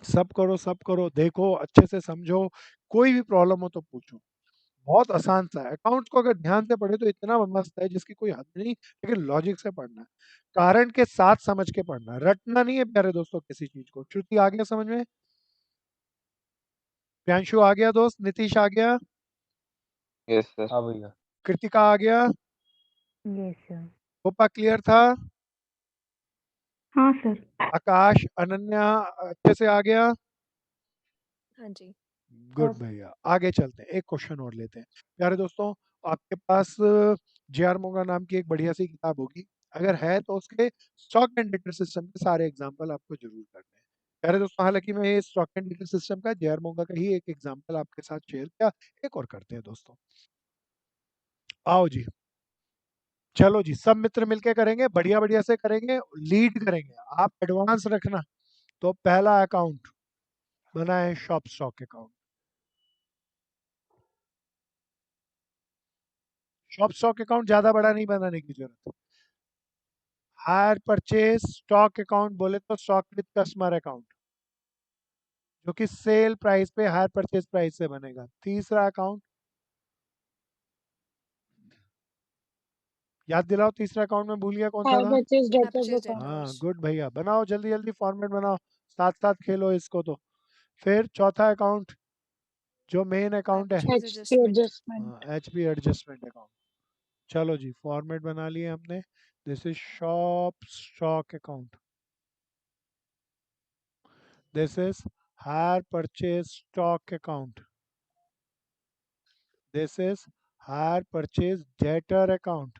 सब करो सब करो, देखो अच्छे से समझो, कोई भी प्रॉब्लम हो तो पूछो। बहुत आसान सा है। अकाउंट्स को अगर ध्यान से पढ़े तो इतना मस्त है जिसकी कोई हद नहीं, लेकिन लॉजिक से पढ़ना है, कारण के साथ समझ के पढ़ना है, रटना नहीं है प्यारे दोस्तों किसी चीज को। श्रुति आ गया समझ में? प्रियांशु आ गया दोस्त? नीतीश आ गया? Yes sir. हाँ भैया। कृतिका आ गया? Yes sir. गोपा क्लियर था? हाँ सर। आकाश अनन्या अच्छे से आ गया? हाँ जी। गुड भैया, आगे चलते हैं, एक क्वेश्चन और लेते हैं। प्यारे दोस्तों, आपके पास जे.आर. मोंगा नाम की एक बढ़िया सी किताब होगी, अगर है तो उसके स्टॉक एंड डेटर सिस्टम के सारे एग्जाम्पल आपको जरूर करने हैं। प्यारे दोस्तों, हालांकि मैं ये स्टॉक एंड डेटर सिस्टम का जे.आर. मोंगा का ही एक एग्जाम्पल आपके साथ शेयर किया, एक और करते हैं दोस्तों। आओ जी, चलो जी, सब मित्र मिलके करेंगे, बढ़िया बढ़िया से करेंगे, लीड करेंगे। आप एडवांस रखना। तो पहला अकाउंट बना है shop stock account. Shop stock account ज्यादा बड़ा नहीं बनाने की जरूरत। हायर परचेज स्टॉक अकाउंट बोले तो स्टॉक विद कस्टमर अकाउंट, जो कि सेल प्राइस पे हायर परचेज प्राइस से बनेगा। तीसरा अकाउंट याद दिलाओ, तीसरा अकाउंट में भूल गया कौन सा हायर था? Purchase High debtors purchase account. हाँ debtors. गुड भैया, बनाओ जल्दी जल्दी फॉर्मेट बनाओ, साथ साथ खेलो इसको तो। फिर चौथा अकाउंट जो मेन High अकाउंट है, purchase HP adjustment. Adjustment. HP adjustment account. चलो जी, फॉर्मेट बना लिए हमने। This is shop stock account, this is higher purchase stock account, this is higher purchase debtor account,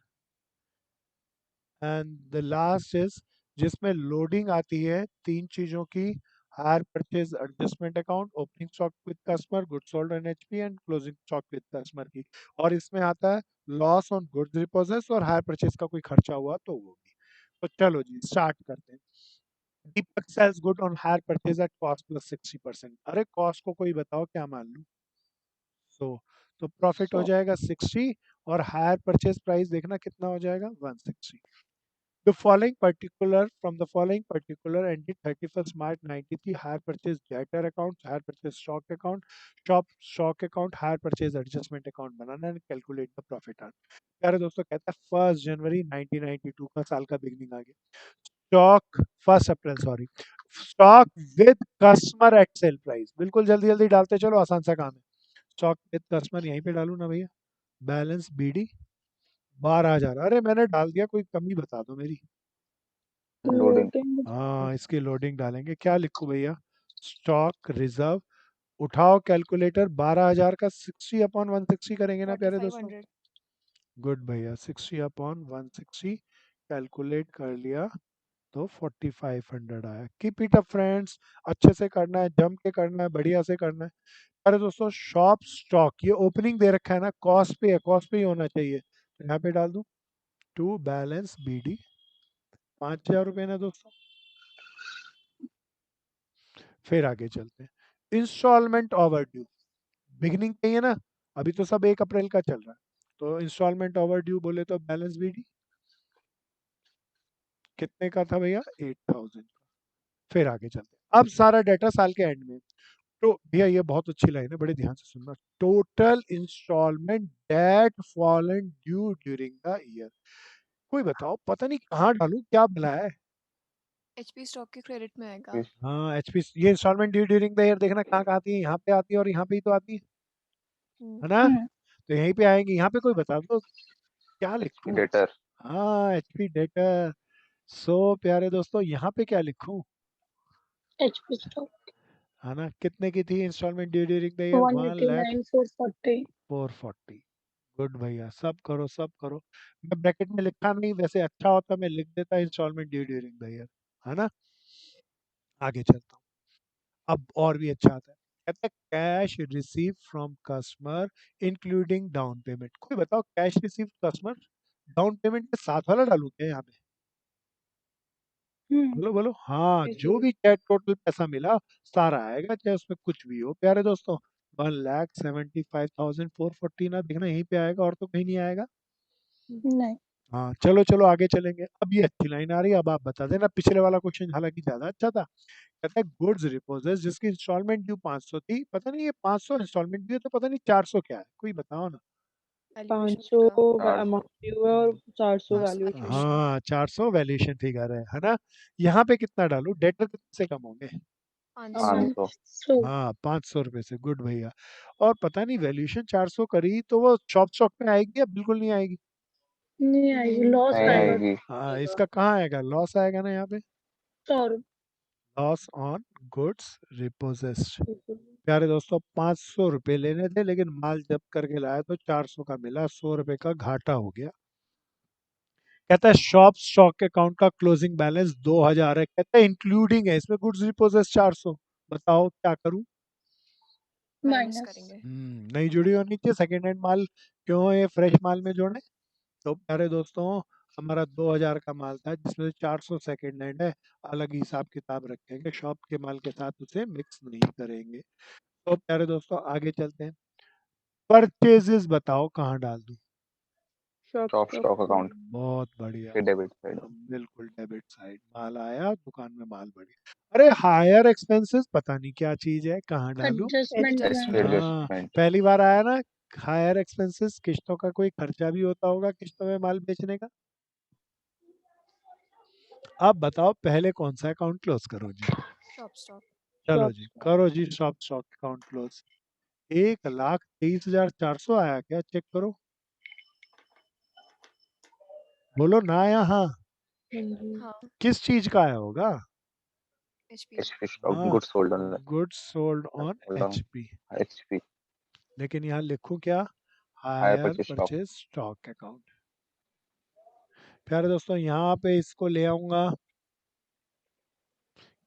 and the last is जिसमें loading आती है तीन चीजों की, higher purchase adjustment account, opening stock with customer, goods sold N HP, and closing stock with customer की। और इसमें आता है लॉस ऑन गुड्स रिपोजेस और हायर परचेज का कोई खर्चा हुआ तो वो भी। तो चलो जी स्टार्ट करते हैं। Deepak sells good on hire purchase at cost plus 60%। अरे कॉस्ट को कोई बताओ क्या मान लूं? सो तो प्रॉफिट हो जाएगा 60 और हायर परचेज प्राइस देखना कितना हो जाएगा, 160। The following particular from the following particular ended 31st March 93, hire purchase debtor accounts, hire purchase stock account, shop stock account, hire purchase adjustment account banana and calculate the profit earned। प्यारे दोस्तों, कहता है 1 जनवरी 1992 का साल का beginning आ गया। Stock 1 April sorry, stock with customer at sale price. बिल्कुल जल्दी जल्दी डालते चलो, आसान सा काम है। स्टॉक विद कस्टमर यहीं पे डालू ना भैया, बैलेंस बीडी 12,000। अरे मैंने डाल दिया, कोई कमी बता दो मेरी। लोडिंग। हाँ इसकी लोडिंग डालेंगे, क्या लिखूं भैया? Stock reserve. उठाओ कैलकुलेटर, 12,000 का 60/160 करेंगे ना प्यारे दोस्तों? 4,500. गुड भैया, 60/160 कैलकुलेट कर लिया तो 4,500 आया। कीप इट अप फ्रेंड्स, अच्छे से करना है, जम के करना है, बढ़िया से करना है। अरे दोस्तों, शॉप स्टॉक ये ओपनिंग दे रखा है ना, कॉस्ट पे है, कॉस्ट पे ही होना चाहिए, तो यहाँ पे डाल दूं टू बैलेंस बीडी 5,000 रुपये ना दोस्तों। फिर आगे चलते हैं। इंस्टॉलमेंट ओवर ड्यू, बिगिनिंग पे ही है ना, अभी तो सब 1 अप्रैल का चल रहा है, तो इंस्टॉलमेंट ओवर ड्यू बोले तो बैलेंस बीडी कितने का था भैया, 8000 का। फिर आगे चलते हैं, अब सारा डाटा साल के एंड में। तो भैया ये बहुत अच्छी लाइन है, बड़े ध्यान से सुनना। Total installment debt fallen due during the year. कोई बताओ, पता नहीं कहाँ डालूं, क्या भला है। एचपी स्टॉक के क्रेडिट में आएगा। हाँ एचपी, ये installment due during the year देखना कहाँ कहाँ आती है, यहाँ पे आती है और यहाँ पे ही तो आती है ना। हम्म, तो यहीं पे आएंगे, यहाँ पे कोई बता दो क्या लिखूं। डेटर हाँ एचपी डेटर। सो प्यारे दोस्तों, यहाँ पे क्या लिखूं, HP स्टॉक है ना। कितने की थी installment due during the year, 189,440। 1,440। Good भैया, सब करो सब करो। मैं ब्रैकेट में लिखा नहीं, वैसे अच्छा होता मैं लिख देता installment due during the year, है ना। आगे चलता हूँ, अब और भी अच्छा आता है। कहता है cash receive from customer including down payment. कोई बताओ, cash receive customer down payment के साथ वाला डालूं क्या यहाँ पे, हम्म, बोलो बोलो। हाँ, ठीक जो है। भी चाहे टोटल पैसा मिला सारा आएगा, चाहे उसमें कुछ भी हो प्यारे दोस्तों। 1,75,440 ना, देखना यहीं पे आएगा और तो कहीं नहीं आएगा। नहीं, हाँ चलो चलो आगे चलेंगे, अब ये अच्छी लाइन आ रही है, अब आप बता देना। पिछले वाला क्वेश्चन हालांकि ज्यादा अच्छा था। कहता है गुड्स रिपोजेस जिसकी इंस्टॉलमेंट ड्यू 500 थी, पता नहीं ये 500 इंस्टॉलमेंट ड्यू है तो पता नहीं 400 क्या है, कोई बताओ ना। वैल्यूएशन 500 का। अमाउंट ड्यू है और 400 400 वैल्यू। वैल्यूएशन। हाँ 400 वैल्यूएशन फिगर है ना। यहाँ पे कितना डालूं, डेटर कितने से कम होंगे। 500। 500 हाँ 500 रुपए से, गुड भैया। और पता नहीं वैल्यूएशन 400 करी तो वो शॉप शॉप में आएगी या बिल्कुल नहीं आएगी। नहीं आएगी, लॉस नहीं आएगा। आएगी। हाँ इसका कहाँ आएगा, लॉस आएगा ना यहाँ पे। 100 लॉस ऑन गुड्स रिपोजेस्ड। रुपये। प्यारे दोस्तों 500 रुपए लेने थे, लेकिन माल जब्त करके लाया तो 400 का मिला, 100 रुपए का घाटा हो गया। कहता है शॉप स्टॉक अकाउंट का क्लोजिंग बैलेंस 2000 है, कहता है इंक्लूडिंग है इसमें गुड्स रिपोजेस 400। बताओ क्या करूं। Minus minus. करेंगे। नहीं जुड़ी होनी चाहिए, सेकेंड हैंड माल क्यों ये फ्रेश माल में जोड़े। तो प्यारे दोस्तों हमारा 2000 का माल था जिसमें से 400 सेकेंड हैंड है, अलग हिसाब किताब रखेंगे, शॉप के माल के साथ उसे मिक्स नहीं करेंगे। तो प्यारे दोस्तों आगे चलते हैं। परचेजेस बताओ कहाँ डाल दूं। Shop shop stock stock account बहुत बढ़िया, के डेबिट साइड। बिल्कुल डेबिट साइड, माल आया दुकान में माल बढ़िया। अरे हायर एक्सपेंसेस पता नहीं क्या चीज है, कहाँ डालूं। एडजस्टमेंट में। एडजस्टमेंट। हाँ एडजस्टमेंट पहली बार आया ना। हायर एक्सपेंसेस, किस्तों का कोई खर्चा भी होता होगा किस्तों में माल बेचने का। अब बताओ पहले कौन सा अकाउंट क्लोज करो जी। Shop stock. चलो शॉप जी स्टॉक करो जी, शॉप स्टॉक अकाउंट क्लोज। 1,23,400 आया क्या, चेक करो, बोलो ना या हाँ। हाँ। किस चीज का आया होगा। एचपी। एचपी स्टॉक हाँ goods sold on goods sold on HP. HP लेकिन यहाँ लिखूं क्या, hire hire purchase stock. Purchase stock account. प्यारे दोस्तों यहाँ पे इसको ले आऊंगा,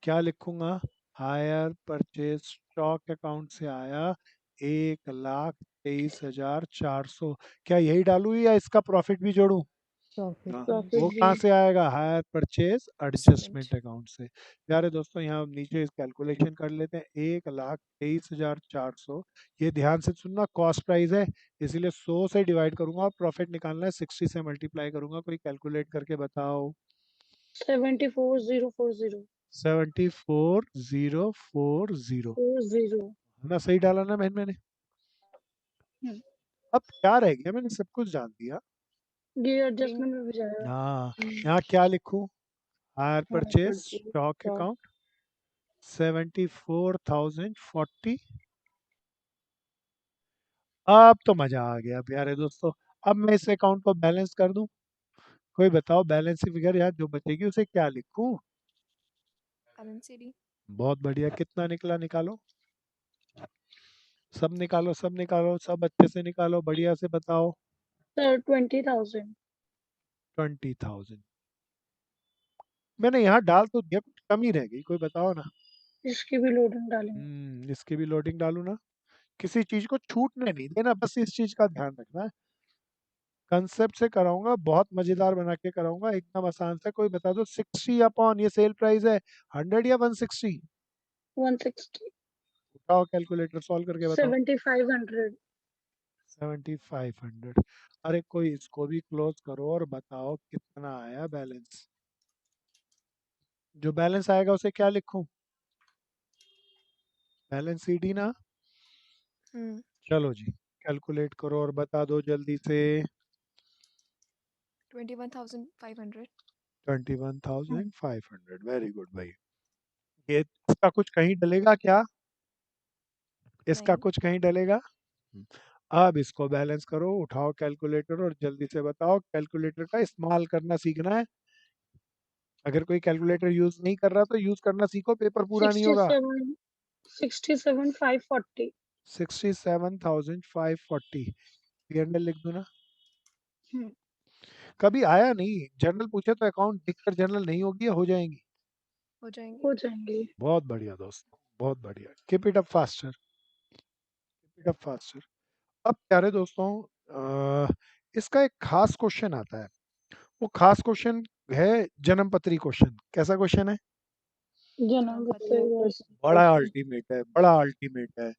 क्या लिखूंगा, हायर परचेज स्टॉक अकाउंट से आया 1,23,400। क्या यही डालूं या इसका प्रॉफिट भी जोड़ूं। प्रॉफिट। हाँ, प्रॉफिट वो भी। कहाँ से आएगा, higher purchase adjustment. Adjustment account से। प्यारे दोस्तों यहाँ नीचे कैलकुलेशन कर लेते हैं, 1,23,400। ये ध्यान से सुनना, कॉस्ट प्राइस है इसीलिए 100 से डिवाइड करूंगा और प्रॉफिट निकालना है 60 से मल्टीप्लाई करूंगा। कोई कैलकुलेट करके बताओ। 74,040। 74,040 40। है ना, सही डाला ना बहन मैंने। हम्म, अब क्या रह गया, मैंने सब कुछ जान दिया। ये बिलिंग। एडजस्टमेंट में भी जाएगा। हाँ यहाँ क्या लिखूं, हायर हाँ, purchase purchase stock stock. Account 74,040। अब तो मजा आ गया प्यारे दोस्तों। अब मैं इस अकाउंट को बैलेंस कर दूं। कोई बताओ बैलेंस की फिगर यार जो बचेगी उसे क्या लिखूं। करेंसी। बहुत बढ़िया, कितना निकला निकालो, सब निकालो सब निकालो, सब अच्छे से निकालो, बढ़िया से बताओ। सर 20,000। 20,000 मैंने यहाँ डाल तो दिया, कुछ कमी रह गई, कोई बताओ ना। इसकी भी लोडिंग डालेंगे। इसकी भी लोडिंग डालू ना, किसी चीज को छूटने नहीं देना, बस इस चीज का ध्यान रखना है। कंसेप्ट से कराऊंगा, बहुत मजेदार बना के कराऊंगा, एकदम आसान से। कोई बता दो 60 अपॉन ये सेल प्राइस है, 100 या 160। 160, उठाओ कैलकुलेटर, सॉल्व करके बताओ। 7500, 7500। अरे कोई इसको भी क्लोज करो और बताओ कितना आया बैलेंस। जो बैलेंस आएगा उसे क्या लिखूं? बैलेंस सीडी ना। चलो जी, कैलकुलेट करो और बता दो जल्दी से। 21,500। 21,500, वेरी गुड भाई। ये इसका कुछ कहीं डलेगा क्या? इसका नहीं। कुछ कहीं डलेगा? अब इसको बैलेंस करो, उठाओ कैलकुलेटर और जल्दी से बताओ। कैलकुलेटर का इस्तेमाल करना सीखना है। अगर कोई कैलकुलेटर यूज नहीं कर रहा तो यूज करना सीखो, पेपर पूरा नहीं होगा। 67,540, 67,540 P&L लिख दो ना। हम्म, कभी आया नहीं, जनरल पूछे तो अकाउंट दिखकर जनरल नहीं होगी या हो जाएंगी? हो जाएंगे। हो जाएंगे। बहुत बढ़िया दोस्त, बहुत बढ़िया। Keep it up faster, keep it up faster. अब प्यारे दोस्तों, इसका एक खास क्वेश्चन आता है। वो खास क्वेश्चन है जन्म पत्री क्वेश्चन। कैसा क्वेश्चन है? जन्म पत्री बड़ा अल्टीमेट है, बड़ा अल्टीमेट है।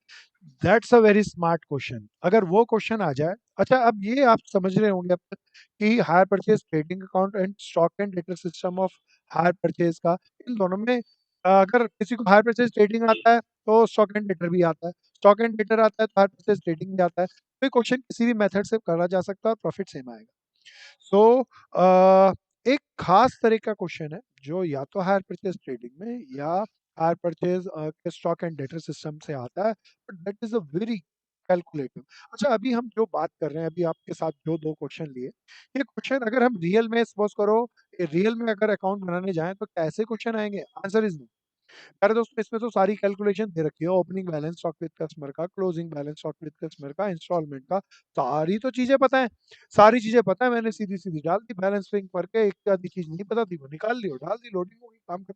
That's a very smart question. अगर वो क्वेश्चन आ जाए, अच्छा अब ये आप समझ रहे होंगे अब तक कि hire purchase trading account and stock and data system of hire purchase का, इन दोनों में अगर किसी को हायर परचेज ट्रेडिंग आता है तो स्टॉक एंड डेटर भी आता है, स्टॉक एंड डेटर आता है तो हायर परचेज ट्रेडिंग भी आता है। तो ये क्वेश्चन किसी भी मेथड से करा जा सकता है और प्रॉफिट सेम आएगा। सो एक खास तरह का क्वेश्चन है जो या तो हायर परचेज ट्रेडिंग में या हायर परचेज के स्टॉक एंड डेटा सिस्टम से आता है, but that is a very calculative. अच्छा अभी हम जो बात कर रहे हैं, अभी आपके साथ जो दो क्वेश्चन लिए, ये क्वेश्चन अगर हम रियल में सपोज करो, रियल में अगर अकाउंट बनाने जाएं तो कैसे क्वेश्चन आएंगे? Answer is no. अरे दोस्तों इसमें तो सारी कैलकुलेशन दे रखी है, opening balance stock with customer का, closing balance stock with customer का, इंस्टॉलमेंट का, सारी तो चीजें पता है, सारी चीजें पता है। मैंने सीधी सीधी डाल दी, बैलेंस स्विंग करके एक आधी चीज नहीं पता थी वो निकाल ली और डाल दी, लोडिंग हो गई, काम खत्म।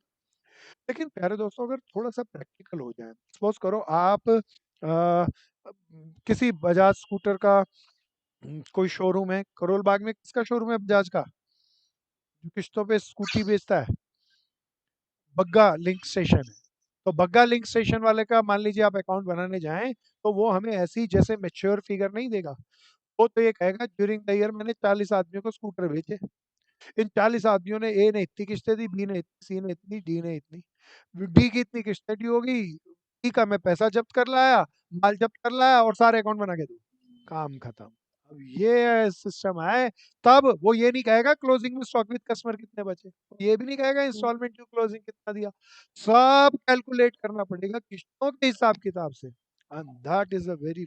लेकिन प्यारे दोस्तों अगर थोड़ा सा प्रैक्टिकल हो जाए, सपोज करो आप किसी बजाज स्कूटर का कोई शोरूम है, करोल बाग में किसका शोरूम है बजाज का जो किस्तों पे स्कूटी बेचता है? बग्गा लिंक स्टेशन है। तो बग्गा लिंक स्टेशन वाले का मान लीजिए आप अकाउंट बनाने जाएं तो वो हमें ऐसी जैसे मैच्योर फिगर नहीं देगा। वो तो ये कहेगा ड्यूरिंग द ईयर मैंने 40 आदमियों को स्कूटर बेचे, इन 40 आदमियों ने, ए ने इतनी किस्तें दी, बी ने इतनी, सी ने इतनी, डी ने इतनी, डी की इतनी किस्तें ड्यू हो गई, ई का मैं पैसा जब्त कर लाया, माल जब्त कर लाया और सारे अकाउंट बना के दो, काम खत्म। अब ये सिस्टम आए तब वो ये नहीं कहेगा क्लोजिंग में स्टॉक विद कस्टमर कितने बचे, ये भी नहीं कहेगा इंस्टॉलमेंट टू क्लोजिंग कितना दिया, सब कैलकुलेट करना पड़ेगा किस्तों के हिसाब किताब से। And that is a very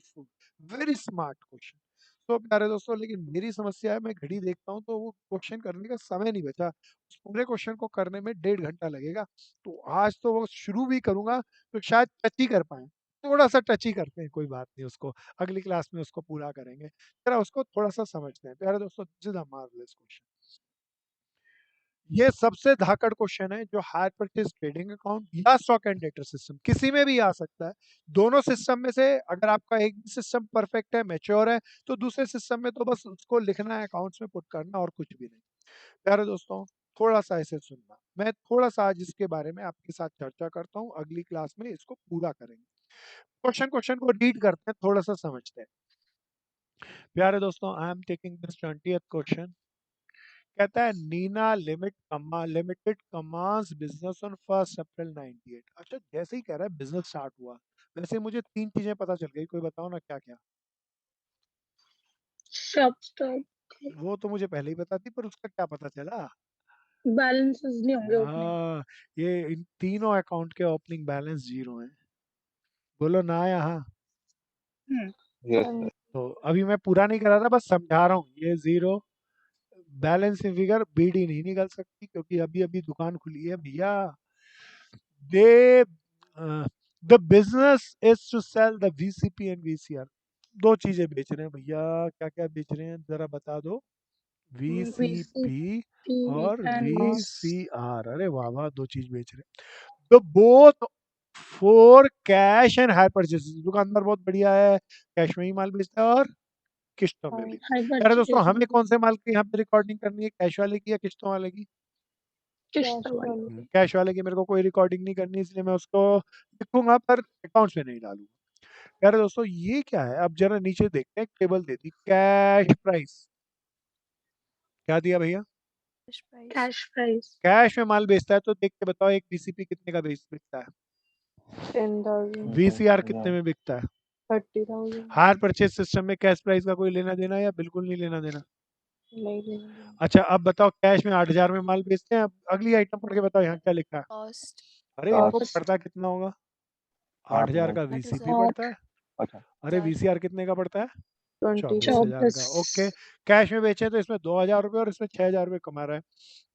very smart question. तो प्यारे दोस्तों, लेकिन मेरी समस्या है, मैं घड़ी देखता हूँ तो वो क्वेश्चन करने का समय नहीं बचा। उस पूरे क्वेश्चन को करने में 1.5 घंटा लगेगा। तो आज तो वो शुरू भी करूंगा तो शायद टच ही कर पाए, थोड़ा सा टच ही करते हैं, कोई बात नहीं, उसको अगली क्लास में उसको पूरा करेंगे। जरा उसको थोड़ा सा समझते हैं प्यारे दोस्तों। This is a marvellous question. ये सबसे धाकड़ क्वेश्चन है जो हायर परचेज ट्रेडिंग अकाउंट या स्टॉक एंड डेटा सिस्टम किसी में भी आ सकता है। दोनों सिस्टम में से अगर आपका एक भी सिस्टम परफेक्ट है, मैच्योर है, तो दूसरे सिस्टम में तो बस उसको लिखना है, अकाउंट्स में पुट करना और कुछ भी नहीं। प्यारे दोस्तों थोड़ा सा ऐसे सुनना, मैं थोड़ा सा आज इसके बारे में आपके साथ चर्चा करता हूँ, अगली क्लास में इसको पूरा करेंगे। क्वेश्चन क्वेश्चन को रीड करते हैं, थोड़ा सा समझते हैं। प्यारे दोस्तों, I am taking this 20th question. कहता है नीना लिमिटेड कमांस बिजनेस ऑन 1 अप्रैल 98। अच्छा जैसे ही कह रहा है बिजनेस स्टार्ट हुआ, वैसे मुझे 3 चीजें पता चल गई, कोई बताओ ना क्या क्या? शॉप स्टॉक, वो तो मुझे पहले ही पता थी, पर उसका क्या पता चला? बैलेंसेस नहीं होंगे ओपनिंग। हाँ, ये इन तीनों अकाउंट के ओपनिंग बैलेंस जीरो हैं। बोलो ना यहाँ। Yes sir. तो अभी मैं पूरा नहीं करा था, बस समझा रहा हूँ। ये जीरो बैलेंस फिगर बीडी नहीं निकल सकती क्योंकि अभी अभी दुकान खुली है भैया। The the business is to sell the VCP and VCR. दो चीजें बेच रहे हैं भैया, क्या क्या बेच रहे हैं जरा बता दो? वीसीपी और एंड वीसीआर। अरे वाह वाह, दो चीज बेच रहे हैं। तो both for cash and high purchase. दुकानदार बहुत बढ़िया है, कैश में ही माल बेचता है और किस्तों में भी। हाई अरे दोस्तों परचेज। हमें कौन से माल की यहाँ पे रिकॉर्डिंग करनी है, कैश वाले की या किस्तों वाले की? किस्त वाली। कैश वाले की मेरे को कोई रिकॉर्डिंग नहीं करनी, इसलिए मैं उसको लिखूंगा पर अकाउंट्स में नहीं डालूंगा। यार दोस्तों ये क्या है, अब जरा नीचे देखते हैं, टेबल देती कैश प्राइस, क्या दिया भैया? Cash price. Cash price cash में माल बेचता है तो देख के बताओ एक बीसीपी कितने का बिकता है, 10,000, वीसीआर कितने में बिकता है? 30,000, हायर परचेज सिस्टम में कैश प्राइस का कोई लेना देना या बिल्कुल नहीं लेना देना? नहीं लेंगे। अच्छा अब बताओ कैश में 8,000 में माल बेचते हैं, अब अगली आइटम पढ़ के बताओ यहाँ क्या लिखा है? Cost. अरे इनको Cost. पड़ता कितना होगा? 8,000 का वीसीपी 8,000. पड़ता है। अच्छा अरे वीसीआर कितने का पड़ता है? 24,000 का। ओके, 24। कैश में बेचे तो इसमें 2,000 रुपये और इसमें 6,000 रुपये कमा रहा है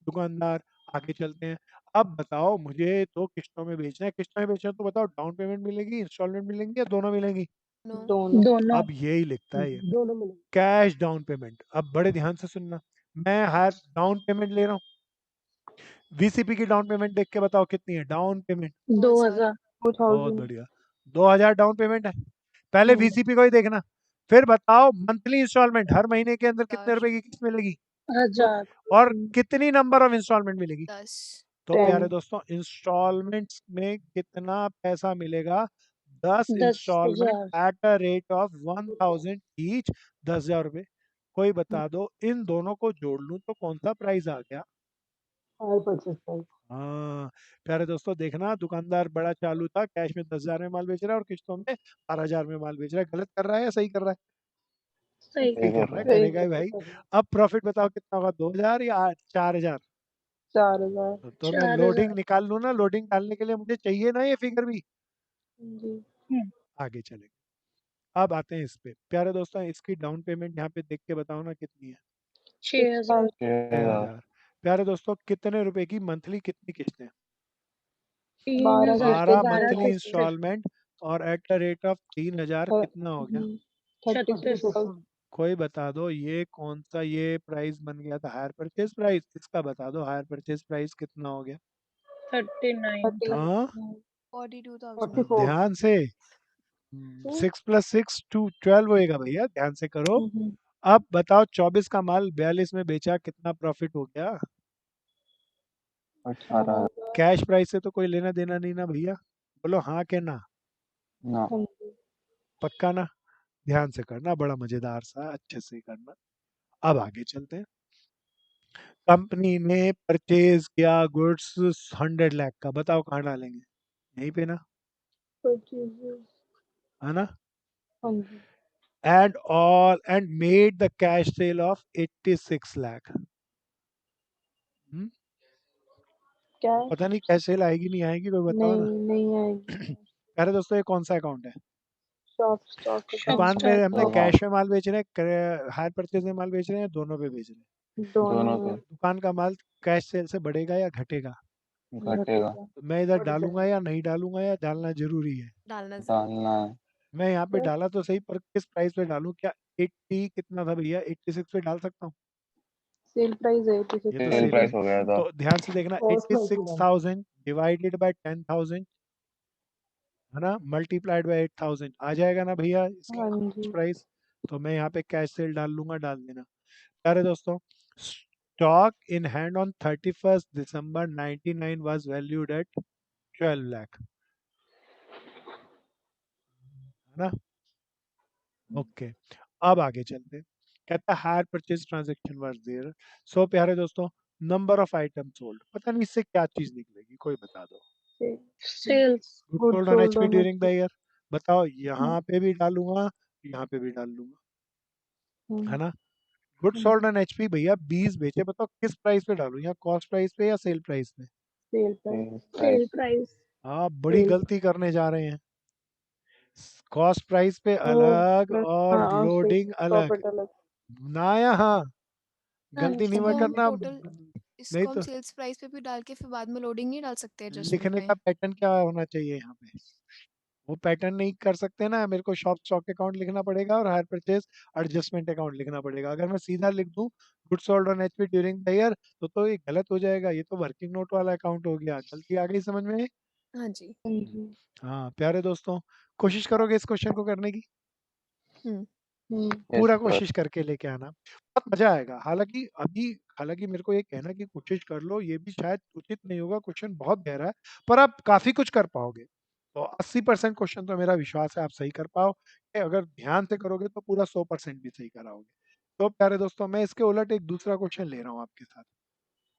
दुकानदार। आगे चलते हैं, अब बताओ मुझे तो किस्तों में बेचना है, किस्तों में बेचना है तो बताओ डाउन पेमेंट मिलेगी, इंस्टॉलमेंट मिलेंगी या दोनों मिलेंगी? No. दोनों। दोनों। अब यही लिखता है ये दोनों मिले। Cash down payment. अब बड़े ध्यान से सुनना, मैं हायर डाउन पेमेंट ले रहा हूँ, वीसीपी की डाउन पेमेंट देख के बताओ कितनी है डाउन पेमेंट? 2000। बहुत 2,000। बढ़िया, 2,000 डाउन पेमेंट है। पहले हम्म। वीसीपी को ही देखना, फिर बताओ मंथली इंस्टॉलमेंट हर महीने के अंदर कितने 1000. रुपए की किस्त मिलेगी 1000। और कितनी नंबर ऑफ इंस्टॉलमेंट मिलेगी? 10. तो 10. प्यारे दोस्तों इंस्टॉलमेंट्स में कितना पैसा मिलेगा? 10 installment 10,000। At a rate of 1,000 each, 10,000 रुपए। कोई बता दो इन दोनों को जोड़ लूं तो कौन सा प्राइस आ गया? Hire purchase price. हाँ प्यारे दोस्तों देखना, दुकानदार बड़ा चालू था, कैश में 10,000 में माल बेच रहा है और किस्तों में 12,000 में माल बेच रहा है। गलत कर रहा है या सही कर रहा है? सही। सही कर रहा है, सही करेगा ही भाई। अब प्रॉफिट बताओ कितना होगा, 2,000 या 4,000? 4,000। तो मैं 4,000। लोडिंग निकाल लूं ना, लोडिंग डालने के लिए मुझे चाहिए ना ये फिगर भी। जी। आगे चलेंगे, अब आते हैं इस पे। प्यारे दोस्तों इसकी डाउन पेमेंट यहाँ पे देख के बताओ ना कितनी है? 6,000। 6,000। प्यारे दोस्तों कितने रुपए की मंथली कितनी किस्तें? 12 12 12 मंथली किस्तें। इंस्टॉलमेंट और एट द रेट ऑफ 3,000 कितना हो गया? 36,000। कोई बता दो ये कौन सा ये प्राइस बन गया था हायर परचेज प्राइस, इसका बता दो हायर परचेज प्राइस कितना हो गया? 39। हाँ 42,000. 44। ध्यान से, 6 + 6 12 होएगा भैया, ध्यान से करो। अब बताओ 24 का माल 42 में बेचा, कितना प्रॉफिट हो गया? 18 कैश प्राइस से तो कोई लेना देना नहीं ना भैया, बोलो हाँ के ना? ना पक्का ना? ध्यान से करना, बड़ा मजेदार सा, अच्छे से करना। अब आगे चलते हैं, कंपनी ने परचेज किया गुड्स 100 लाख का, बताओ कहाँ डालेंगे? यहीं पे ना, है ना? हाँ जी। And made the cash sale of 86 lakh. क्या? पता नहीं कैश सेल आएगी नहीं आएगी, कोई बताओ ना। नहीं आएगी। अरे दोस्तों ये कौन सा अकाउंट है? Shop stock. दुकान में हमने हाँ। कैश में माल बेच रहे हैं, हायर परचेज में माल बेच रहे हैं, दोनों पे बेच रहे हैं? दोनों दोनों। पे दुकान का माल कैश सेल से बढ़ेगा या घटेगा? घटेगा, तो मैं इधर डालूंगा या नहीं डालूंगा या डालना जरूरी है? डालना जरूरी. डालना है। मैं यहाँ पे डाला तो सही, पर किस प्राइस पे डालूं? क्या 80 कितना था भैया, 86 पे डाल सकता हूँ? सेल प्राइस है ये तो सेल सेल है, प्राइस हो गया था। तो ध्यान से देखना, 86,000 डिवाइडेड बाय 10,000 है ना, मल्टीप्लाइड बाय 8,000 आ जाएगा ना भैया इसकी हाँ जी। प्राइस? तो मैं यहाँ पे कैश सेल डाल लूंगा, डाल देना। प्यारे दोस्तों stock in hand on 31 December 99 was valued at 12 lakh, है ना? ओके, अब आगे चलते हैं। कहता है hire purchase transaction was there. So प्यारे दोस्तों नंबर ऑफ आइटम सोल्ड, पता नहीं इससे क्या चीज निकलेगी, कोई बता दो। Sales. Good Good sold on sold HP on during the HP। Year, बताओ यहाँ पे भी डालूंगा, यहाँ पे भी डाल लूंगा, है ना? गुड सोल्ड ऑन एचपी भैया 20 बेचे, बताओ किस प्राइस पे डालूं, या कॉस्ट प्राइस पे या सेल प्राइस पे? Sale price. Sale price. आप बड़ी सेल। गलती करने जा रहे हैं, कॉस्ट प्राइस पे ओ अलग प्लस और हाँ उससे लोडिंग अलग प्रॉफिट अलग। ना, यहाँ हाँ गलती नहीं इसको मत हम करना। टोटल नहीं इसको हम तो सेल्स प्राइस पे भी डाल के फिर बाद में लोडिंग नहीं डाल सकते एडजस्टमेंट लिखने में. का पैटर्न क्या होना चाहिए यहाँ पे, वो पैटर्न नहीं कर सकते ना, मेरे को शॉप स्टॉक अकाउंट लिखना पड़ेगा और हायर परचेज एडजस्टमेंट अकाउंट लिखना पड़ेगा। अगर मैं सीधा लिख दूं good sold on HP during the year तो ये गलत हो जाएगा, ये तो वर्किंग नोट वाला अकाउंट हो गया। गलती आ गई समझ में? हाँ जी. हाँ जी। हाँ प्यारे दोस्तों कोशिश करोगे इस क्वेश्चन को करने की, हम्म. पूरा यस सर। कोशिश करके लेके आना, बहुत मजा आएगा। हालांकि अभी हालांकि मेरे को ये कहना कि कोशिश कर लो ये भी शायद उचित नहीं होगा, क्वेश्चन बहुत गहरा है, पर आप काफी कुछ कर पाओगे। तो 80% क्वेश्चन तो मेरा विश्वास है आप सही कर पाओगे, अगर ध्यान से करोगे तो पूरा 100% भी सही कराओगे। तो प्यारे दोस्तों, मैं इसके उलट एक दूसरा क्वेश्चन ले रहा हूँ आपके साथ।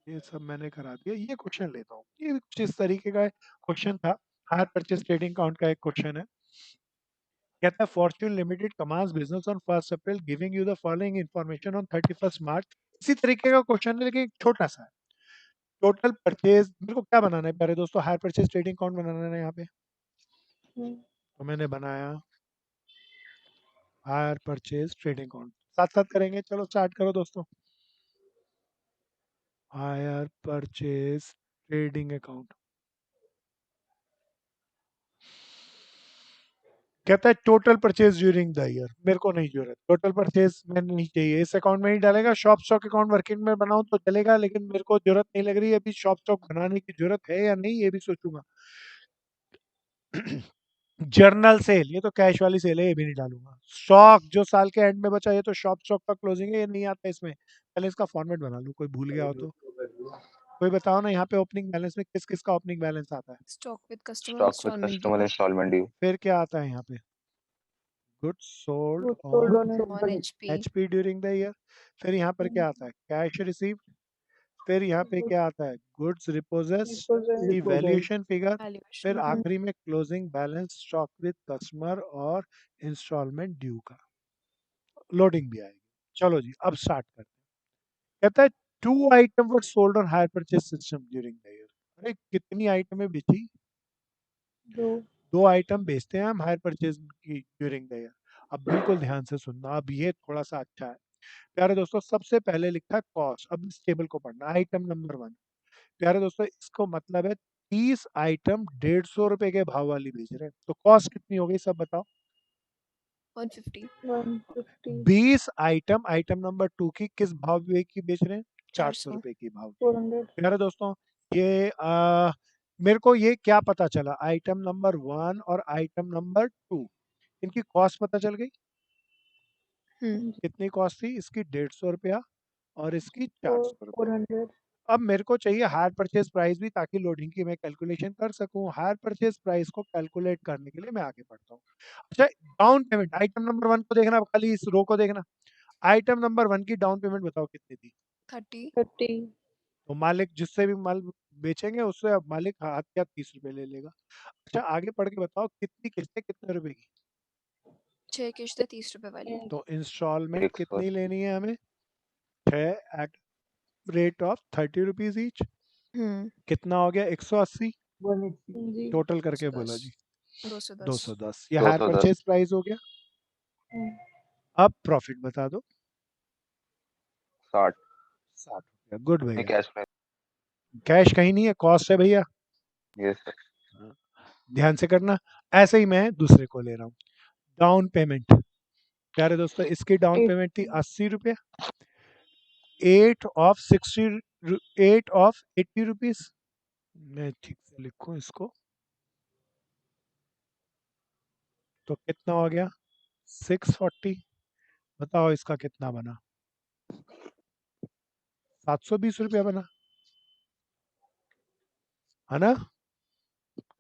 ये सब मैंने करा दिया, ये क्वेश्चन लेता हूँ। ये भी कुछ इस तरीके का क्वेश्चन था, हायर परचेज ट्रेडिंग अकाउंट का एक क्वेश्चन है। कहता है Fortune limited commands business on 1 April giving you the following information on 31 मार्च। इसी तरीके का क्वेश्चन है लेकिन एक छोटा सा है। टोटल परचेज, मेरे को क्या बनाना है प्यारे दोस्तों, हायर परचेज ट्रेडिंग अकाउंट बनाना है यहाँ पे। तो मैंने बनाया हायर परचेज ट्रेडिंग अकाउंट, साथ साथ करेंगे, चलो स्टार्ट करो दोस्तों। हायर परचेज ट्रेडिंग अकाउंट कहता है total purchase during the year. मेरे को नहीं जरूरत, टोटल परचेज मैंने नहीं चाहिए, इस अकाउंट में नहीं डालेगा। शॉप स्टॉक अकाउंट वर्किंग में बनाऊं तो चलेगा, लेकिन मेरे को जरूरत नहीं लग रही है अभी शॉप स्टॉक बनाने की, जरूरत है या नहीं ये भी सोचूंगा। जर्नल सेल, ये तो कैश वाली सेल है, ये भी नहीं डालूंगा। स्टॉक जो साल के एंड में बचा, ये तो शॉप स्टॉक का क्लोजिंग है, ये नहीं आता इसमें। पहले इसका फॉर्मेट बना लूं, कोई भूल गया हो तो। कोई बताओ ना यहाँ पे ओपनिंग बैलेंस में किस किस का ओपनिंग बैलेंस आता है। Stock with customer stock with installment customer installment due. फिर क्या आता है यहाँ पे, goods sold Goods sold on on on HP. HP during the year. फिर यहाँ पर क्या आता है, कैश रिसीव। फिर यहाँ पे क्या आता है, गुड्स रिपोजेस की वैल्यूएशन फिगर। फिर वैल्यूएशन। आखिरी में closing balance stock with customer और इंस्टॉलमेंट ड्यू का लोडिंग भी आएगी। चलो जी अब स्टार्ट करते हैं। कहता है 2 item were sold on hire purchase system during the year. अरे कितनी आइटमें बेची, 2 आइटम बेचते हैं हम हायर परचेज की ड्यूरिंग द ईयर। अब बिल्कुल ध्यान से सुनना, अब ये थोड़ा सा अच्छा है प्यारे दोस्तों। सबसे पहले लिखा है कॉस्ट, अब इस टेबल को पढ़ना, आइटम नंबर 1। प्यारे दोस्तों इसको मतलब है 30 आइटम 150 रुपए के भाव वाली बेच रहे हैं, तो कॉस्ट कितनी हो गई सब बताओ। 150। 150 20 आइटम, आइटम नंबर 2 की किस भाव की बेच रहे हैं, 400 400। रुपए की भाव की। 400 प्यारे दोस्तों ये मेरे को ये क्या पता चला, आइटम नंबर 1 और आइटम नंबर 2 इनकी कॉस्ट पता चल गई। कितनी कॉस्ट थी इसकी, 150 रुपया और इसकी 400 रुपया। 400 अब मेरे को चाहिए हायर परचेज प्राइस भी, ताकि लोडिंग की मैं कैलकुलेशन कर सकूं। हायर परचेज प्राइस को कैलकुलेट करने के लिए मैं आगे बढ़ता हूँ। अच्छा, डाउन पेमेंट, आइटम नंबर 1 को देखना, खाली इस रो को देखना। आइटम नंबर 1 की डाउन पेमेंट बताओ कितनी थी। 30। 30 तो मालिक जिससे भी माल बेचेंगे उससे अब मालिक हाथ क्या 30 रुपए ले लेगा। अच्छा आगे पढ़ के बताओ कितनी किस्तें कितने रुपए की। 6 किश्तें 30 रुपए वाली। तो इंस्टॉलमेंट एक कितनी लेनी है हमें, 6 at rate of 30 rupees each. कितना हो गया, 180। जी टोटल करके बोलो 210। जी। 210। 210 ये हायर 210 परचेज प्राइस हो गया। अब प्रॉफिट बता दो। 60 60 रुपया, गुड में भैया। Cash price. कैश कहीं नहीं है, कॉस्ट है भैया। Yes sir. हाँ, ध्यान से करना। ऐसे ही मैं दूसरे को ले रहा हूँ, डाउन पेमेंट। प्यारे दोस्तों इसकी डाउन पेमेंट थी 80 रुपया। 8 ऑफ 80 रुपीज। मैं ठीक से लिखूं इसको, तो कितना हो गया 640। बताओ इसका कितना बना, 720 रुपया बना, है ना।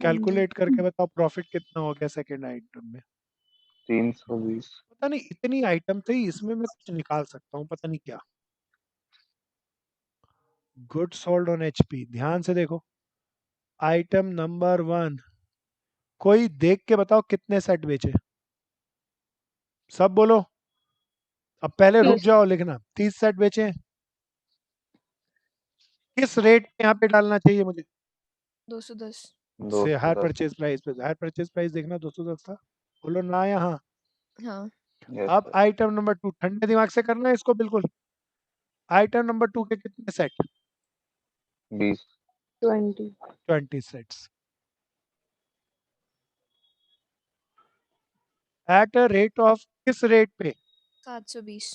कैलकुलेट करके बताओ प्रॉफिट कितना हो गया सेकेंड आइटम में। 320। पता नहीं इतनी आइटम थी इसमें, मैं कुछ निकाल सकता हूँ पता नहीं क्या। गुड सोल्ड ऑन एचपी, ध्यान से देखो। आइटम नंबर 1, कोई देख के बताओ कितने सेट बेचे, सब बोलो। अब पहले रुक 30 जाओ लिखना, 30 सेट बेचे हैं। किस रेट पे यहाँ पे डालना चाहिए मुझे, 210। से हायर 210। परचेज प्राइस पे, हायर परचेज प्राइस देखना 210 था, बोलो ना यहाँ। हाँ। यस अब सर। आइटम नंबर 2, ठंडे दिमाग से करना है इसको बिल्कुल। आइटम नंबर 2 के कितने set, 20। 20 20 sets eight a rate of, किस रेट पे, 720।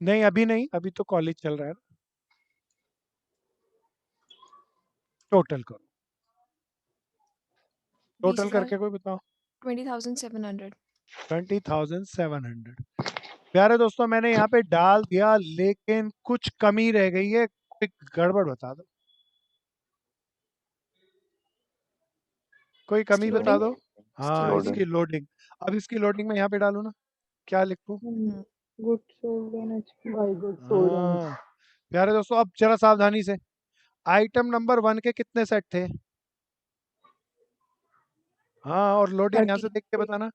नहीं अभी नहीं, अभी तो कॉलेज चल रहा है ना। टोटल करो, टोटल 20,000। करके कोई बताओ। 20,700. 20,700। प्यारे दोस्तों मैंने यहाँ पे डाल दिया लेकिन कुछ कमी रह गई है, कोई गड़बड़ बता दो, कोई कमी इसकी बता loading? दो। हाँ Loading. इसकी लोडिंग, अब इसकी लोडिंग में यहाँ पे डालू ना, क्या लिखूं? Good sold on HP by good sold on हाँ प्यारे दोस्तों अब जरा सावधानी से, आइटम नंबर 1 के कितने सेट थे? हाँ और लोडिंग यहाँ से 30. देख के बताना।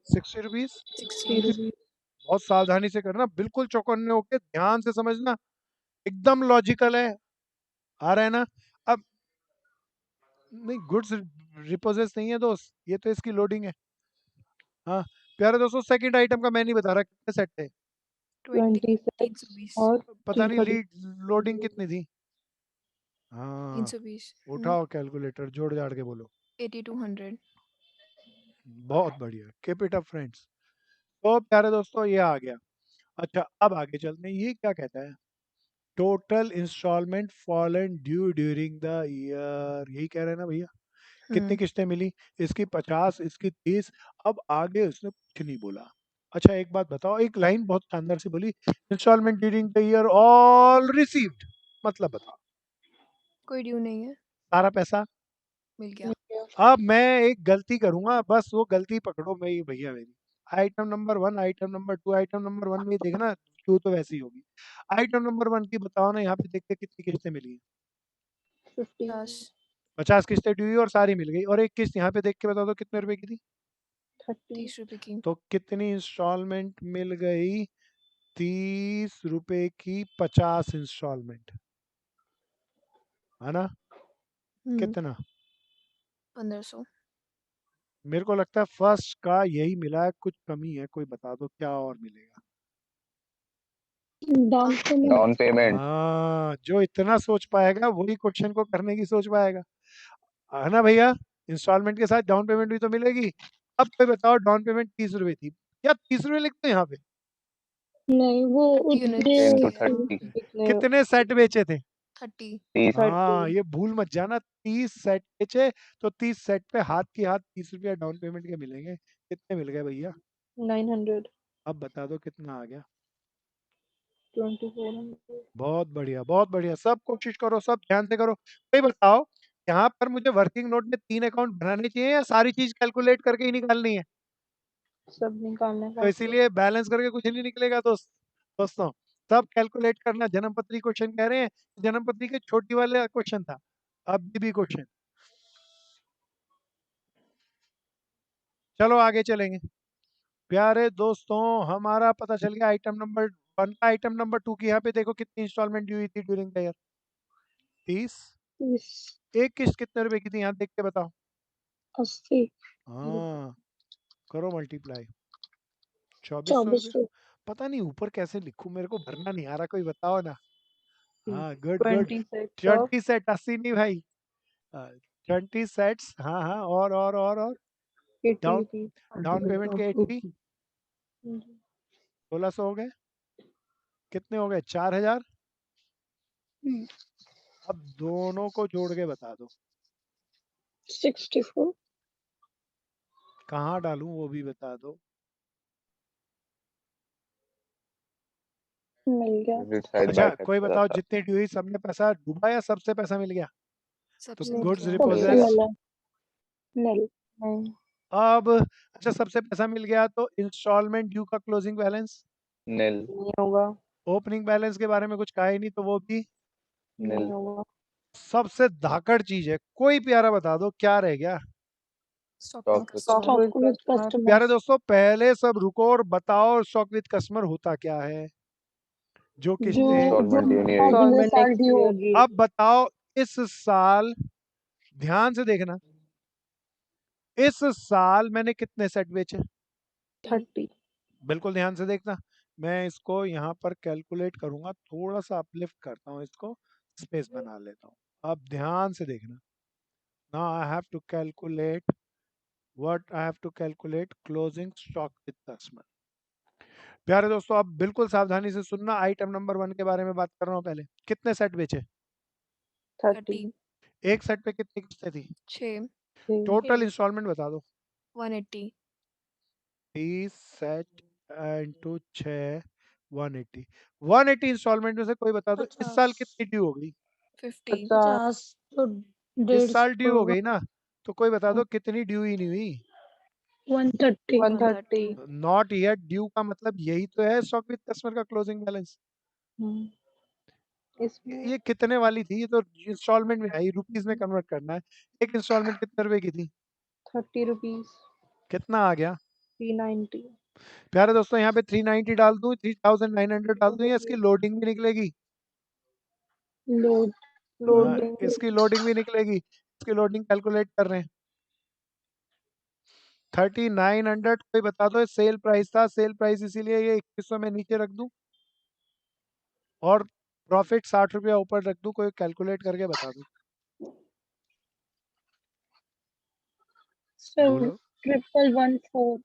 60 रुपीज। 60. बहुत सावधानी से करना, बिल्कुल चौकन्ने होके ध्यान से समझना, एकदम लॉजिकल है, आ रहा है ना? अब नहीं गुड्स रिपोजेस नहीं है दोस्त, ये तो इसकी लोडिंग है। हाँ प्यारे दोस्तों सेकंड आइटम का मैं नहीं बता रहा कितने सेट थे, 20 सेट्स 320. और पता नहीं 330 लीड लोडिंग कितनी थी। हाँ 320. उठाओ कैलकुलेटर, जोड़ जाड़ के बोलो। 8200. बहुत बढ़िया, कीप इट अप फ्रेंड्स। तो प्यारे दोस्तों ये आ गया। अच्छा अब आगे चलते हैं, ये क्या कहता है? Total installment fallen due during the year, यही कह रहे हैं ना भैया? कितनी किस्तें मिली? इसकी 50, इसकी 30। अब आगे उसने कुछ नहीं बोला। अच्छा एक बात बताओ, एक लाइन बहुत शानदार से बोली, installment during the year all received, मतलब बताओ कोई ड्यू नहीं है, सारा पैसा मिल गया. अब मैं एक गलती करूंगा, बस वो गलती पकड़ो मेरी भैया मेरी। Item number 1, item number 2, item number 1 में ही देखना, 2 तो वैसी होगी। आइटम नंबर 1 की बताओ ना, यहाँ पे देख के कितनी किस्तें मिली हैं? 50 10. 50 किस्तें ड्यू हुई और सारी मिल गई, और एक किस्त यहाँ पे देख के बताओ तो कितने रुपए की थी? 30 30 रुपए की. तो कितनी इंस्टॉलमेंट मिल गई? 30 रुपए की 50 इंस्टॉलमेंट, है ना? कितना? 1500. मेरे को लगता है फर्स्ट का यही मिला है, कुछ कमी है, कोई बता दो क्या और मिलेगा? Down payment. Down payment. हाँ जो इतना सोच पाएगा वही क्वेश्चन को करने की सोच पाएगा, है ना भैया? इंस्टॉलमेंट के साथ डाउन पेमेंट भी तो मिलेगी। अब कोई बताओ, डाउन पेमेंट 30 रुपए थी, क्या 30 रुपए लिखते हैं यहाँ पे? नहीं वो 30 units. 10 to उतने 30। कितने कितने सेट बेचे थे? 30. 30। हाँ ये भूल मत जाना, 30 सेट बेचे तो 30 सेट पे हाथ की हाथ 30 रुपया डाउन पेमेंट के मिलेंगे। कितने मिल गए भैया? 900 अब बता दो कितना आ गया? 2400 बहुत बढ़िया बहुत बढ़िया, सब कोशिश करो, सब ध्यान से करो। भाई बताओ, यहाँ पर मुझे वर्किंग नोट में 3 अकाउंट बनाने चाहिए या सारी चीज कैलकुलेट करके ही निकालनी है? सब निकालने तो का इसीलिए बैलेंस करके कुछ नहीं निकलेगा दोस्तों, सब कैलकुलेट करना। जन्मपत्री क्वेश्चन कह रहे हैं, जन्मपत्री के छोटी वाले क्वेश्चन था, अब भी क्वेश्चन। चलो आगे चलेंगे। प्यारे दोस्तों हमारा पता चल गया आइटम नंबर 1 का। आइटम नंबर 2 की यहाँ पे देखो कितनी इंस्टॉलमेंट ड्यू हुई थी ड्यूरिंग द ईयर? 30। 30 एक किस्त कितने रुपए की थी यहाँ देख के बताओ? 80 हाँ करो मल्टीप्लाई, 2400 रुपये। 2400 पता नहीं ऊपर कैसे लिखूं, मेरे को भरना नहीं आ रहा, कोई बताओ ना। हाँ good good. 20 sets of 20 set, 80 नहीं भाई, 20 सेट्स। हाँ हाँ और 80 डाउन रुपीस डाउन पेमेंट के 80, 1600 हो गए। कितने हो गए? 4000। अब दोनों को जोड़ के बता दो 64 कहाँ डालूं, वो भी बता दो। मिल गया। डिसाइड अच्छा बाय कोई करता बताओ, था। जितनी ड्यू हुई सबने पैसा डूबा या सबसे पैसा मिल गया? तो सबसे मिल गुड्स गया. सबसे रिपोजेस। मिला मिल नहीं अब अच्छा सबसे पैसा मिल गया तो इंस्टॉलमेंट ड्यू का क्लोजिंग बैलेंस, नील। नहीं होगा ओपनिंग बैलेंस के बारे में कुछ कहा ही नहीं तो वो भी। नहीं नील। होगा सबसे धाकड़ चीज है, कोई प्यारा बता दो क्या रह गया? Stock Stock with with customer. Stock with with customer. Customer. प्यारे दोस्तों पहले सब रुको और बताओ स्टॉक विद कस्टमर होता क्या है? जो जो किस्तें Installment due नहीं अगले Installment साल next ड्यू year. होगी। अब बताओ इस साल, ध्यान से देखना, इस साल मैंने कितने सेट बेचे? 30 बिल्कुल ध्यान से देखना, मैं इसको यहाँ पर कैलकुलेट करूंगा, थोड़ा सा अपलिफ्ट करता हूँ इसको, स्पेस बना लेता हूँ। अब ध्यान से देखना, now I have to calculate what I have to calculate closing stock with customer. प्यारे दोस्तों अब बिल्कुल सावधानी से सुनना, आइटम नंबर 1 के बारे में बात कर रहा हूँ। पहले कितने सेट बेचे? 30 एक सेट पे कितनी किस्तें थी? 6. Okay. टोटल इंस्टॉलमेंट बता दो। 180 30 सेट इंटू 6 180 180 इंस्टॉलमेंट में से कोई बता दो इस साल 50 कितनी ड्यू हो गई? 50 50 50 तो इस 150 साल ड्यू हो गई ना, तो कोई बता दो कितनी ड्यू ही नहीं हुई। 130 130. नॉट येट ड्यू का मतलब यही तो है स्टॉक विद कस्टमर का क्लोजिंग बैलेंस। इसमें ये कितने वाली थी? ये तो इंस्टॉलमेंट में आई, रुपीस में कन्वर्ट करना है। एक इंस्टॉलमेंट कितने रुपए की थी? 30 rupees. कितना आ गया 390. प्यारे दोस्तों? यहाँ पे 390 डाल दूं, 3900 डाल दूं, या इसकी लोडिंग भी निकलेगी? लोड हाँ, Loading. इसकी लोडिंग भी निकलेगी। इसकी लोडिंग कैलकुलेट कर रहे हैं। 3900 कोई बता दो, सेल प्राइस था, सेल प्राइस इसीलिए ये 2100 में नीचे रख दूं, और प्रॉफिट 60 रुपया ऊपर रख दूं, कोई कैलकुलेट करके बता दो। बोलो। 1114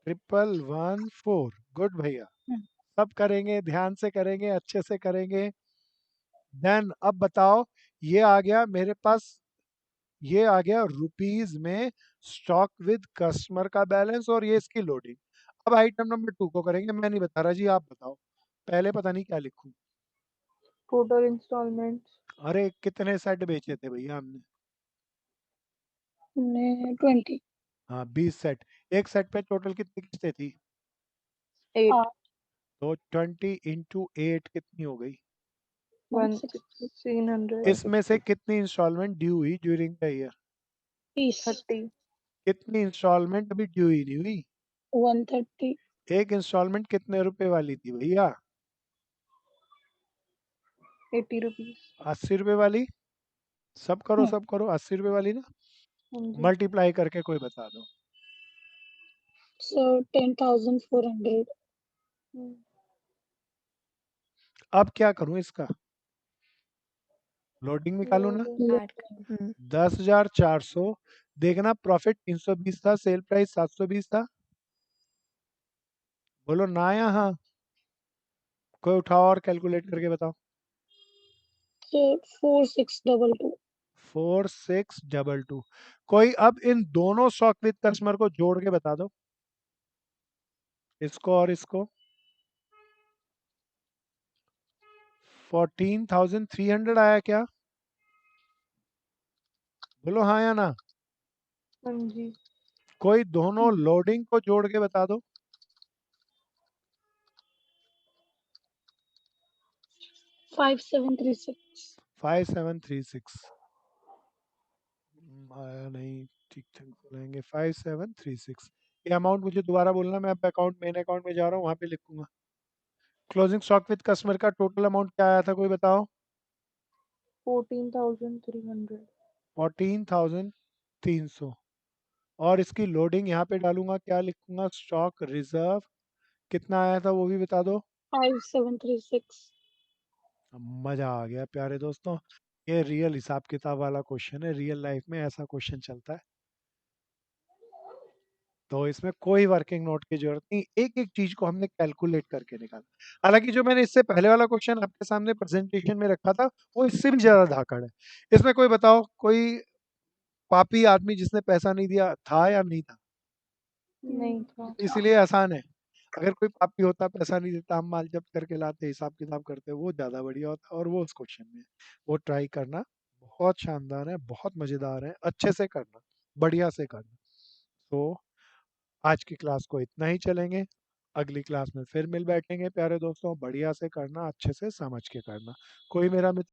1114 गुड भैया, सब करेंगे, ध्यान से करेंगे, अच्छे से करेंगे। देन अब बताओ, ये आ गया मेरे पास, ये आ गया रुपीस में स्टॉक विद कस्टमर का बैलेंस, और ये इसकी लोडिंग। अब आइटम नंबर 2 को करेंगे, मैं नहीं बता रहा जी, आप बताओ। पहले पता नहीं क्या लिखूं। Total installments. अरे कितने सेट बेचे थे भैया हमने? ने 20 हाँ 20 सेट। एक सेट पे टोटल कितनी किस्तें थी? 8. 8 तो 20 इंटू 8 कितनी हो गई? 1600. इसमें से कितनी इंस्टॉलमेंट ड्यू हुई ड्यूरिंग द ईयर? 30 30. कितनी इंस्टॉलमेंट अभी ड्यू ही नहीं हुई? 130 एक इंस्टॉलमेंट कितने रुपए वाली थी भैया? 80 rupees. 80 रुपए वाली। सब करो हम्म। सब करो, 80 रुपए वाली ना, हाँ जी. मल्टीप्लाई करके कोई बता दो। so 10,400 हम्म. अब क्या करूं इसका? लोडिंग निकालू ना। Loading. ऐड कर 10,400। देखना प्रॉफिट 320 था, सेल प्राइस 720 था। बोलो ना या हाँ? कोई उठाओ और कैलकुलेट करके बताओ। so 4622 4622। कोई अब इन दोनों स्टॉक विद कस्टमर को जोड़ के बता दो, इसको और इसको। 14,300 आया क्या? बोलो हाँ या ना? हाँ जी. कोई दोनों लोडिंग को जोड़ के बता दो। 5736 5736 आया नहीं, ठीक ठाक बोलेंगे। 5736। ये अमाउंट मुझे दोबारा बोलना, मैं अब अकाउंट, मेन अकाउंट में जा रहा हूँ, वहां पे लिखूंगा। क्लोजिंग स्टॉक विद कस्टमर का टोटल अमाउंट क्या आया था, कोई बताओ? 14,300. 14,300। और इसकी लोडिंग यहाँ पे डालूंगा, क्या लिखूंगा? Stock reserve. कितना आया था वो भी बता दो। 5736 मजा आ गया प्यारे दोस्तों, ये रियल हिसाब किताब वाला क्वेश्चन है, रियल लाइफ में ऐसा क्वेश्चन चलता है, तो इसमें कोई वर्किंग नोट की जरूरत नहीं, एक एक चीज को हमने कैलकुलेट करके निकाला। हालांकि जो मैंने इससे पहले वाला क्वेश्चन आपके सामने प्रेजेंटेशन में रखा था, वो इससे भी ज्यादा धाकड़ है। इसमें कोई बताओ, कोई पापी आदमी जिसने पैसा नहीं दिया था या नहीं था? नहीं था. इसलिए आसान है। अगर कोई पापी होता, पैसा नहीं देता, हम माल जब्त करके लाते, हिसाब किताब करते, वो ज्यादा बढ़िया होता, और वो उस क्वेश्चन में है। वो ट्राई करना, बहुत शानदार है, बहुत मजेदार है, अच्छे से करना, बढ़िया से करना। तो आज की क्लास को इतना ही चलेंगे, अगली क्लास में फिर मिल बैठेंगे प्यारे दोस्तों। बढ़िया से करना, अच्छे से समझ के करना। कोई मेरा मित्र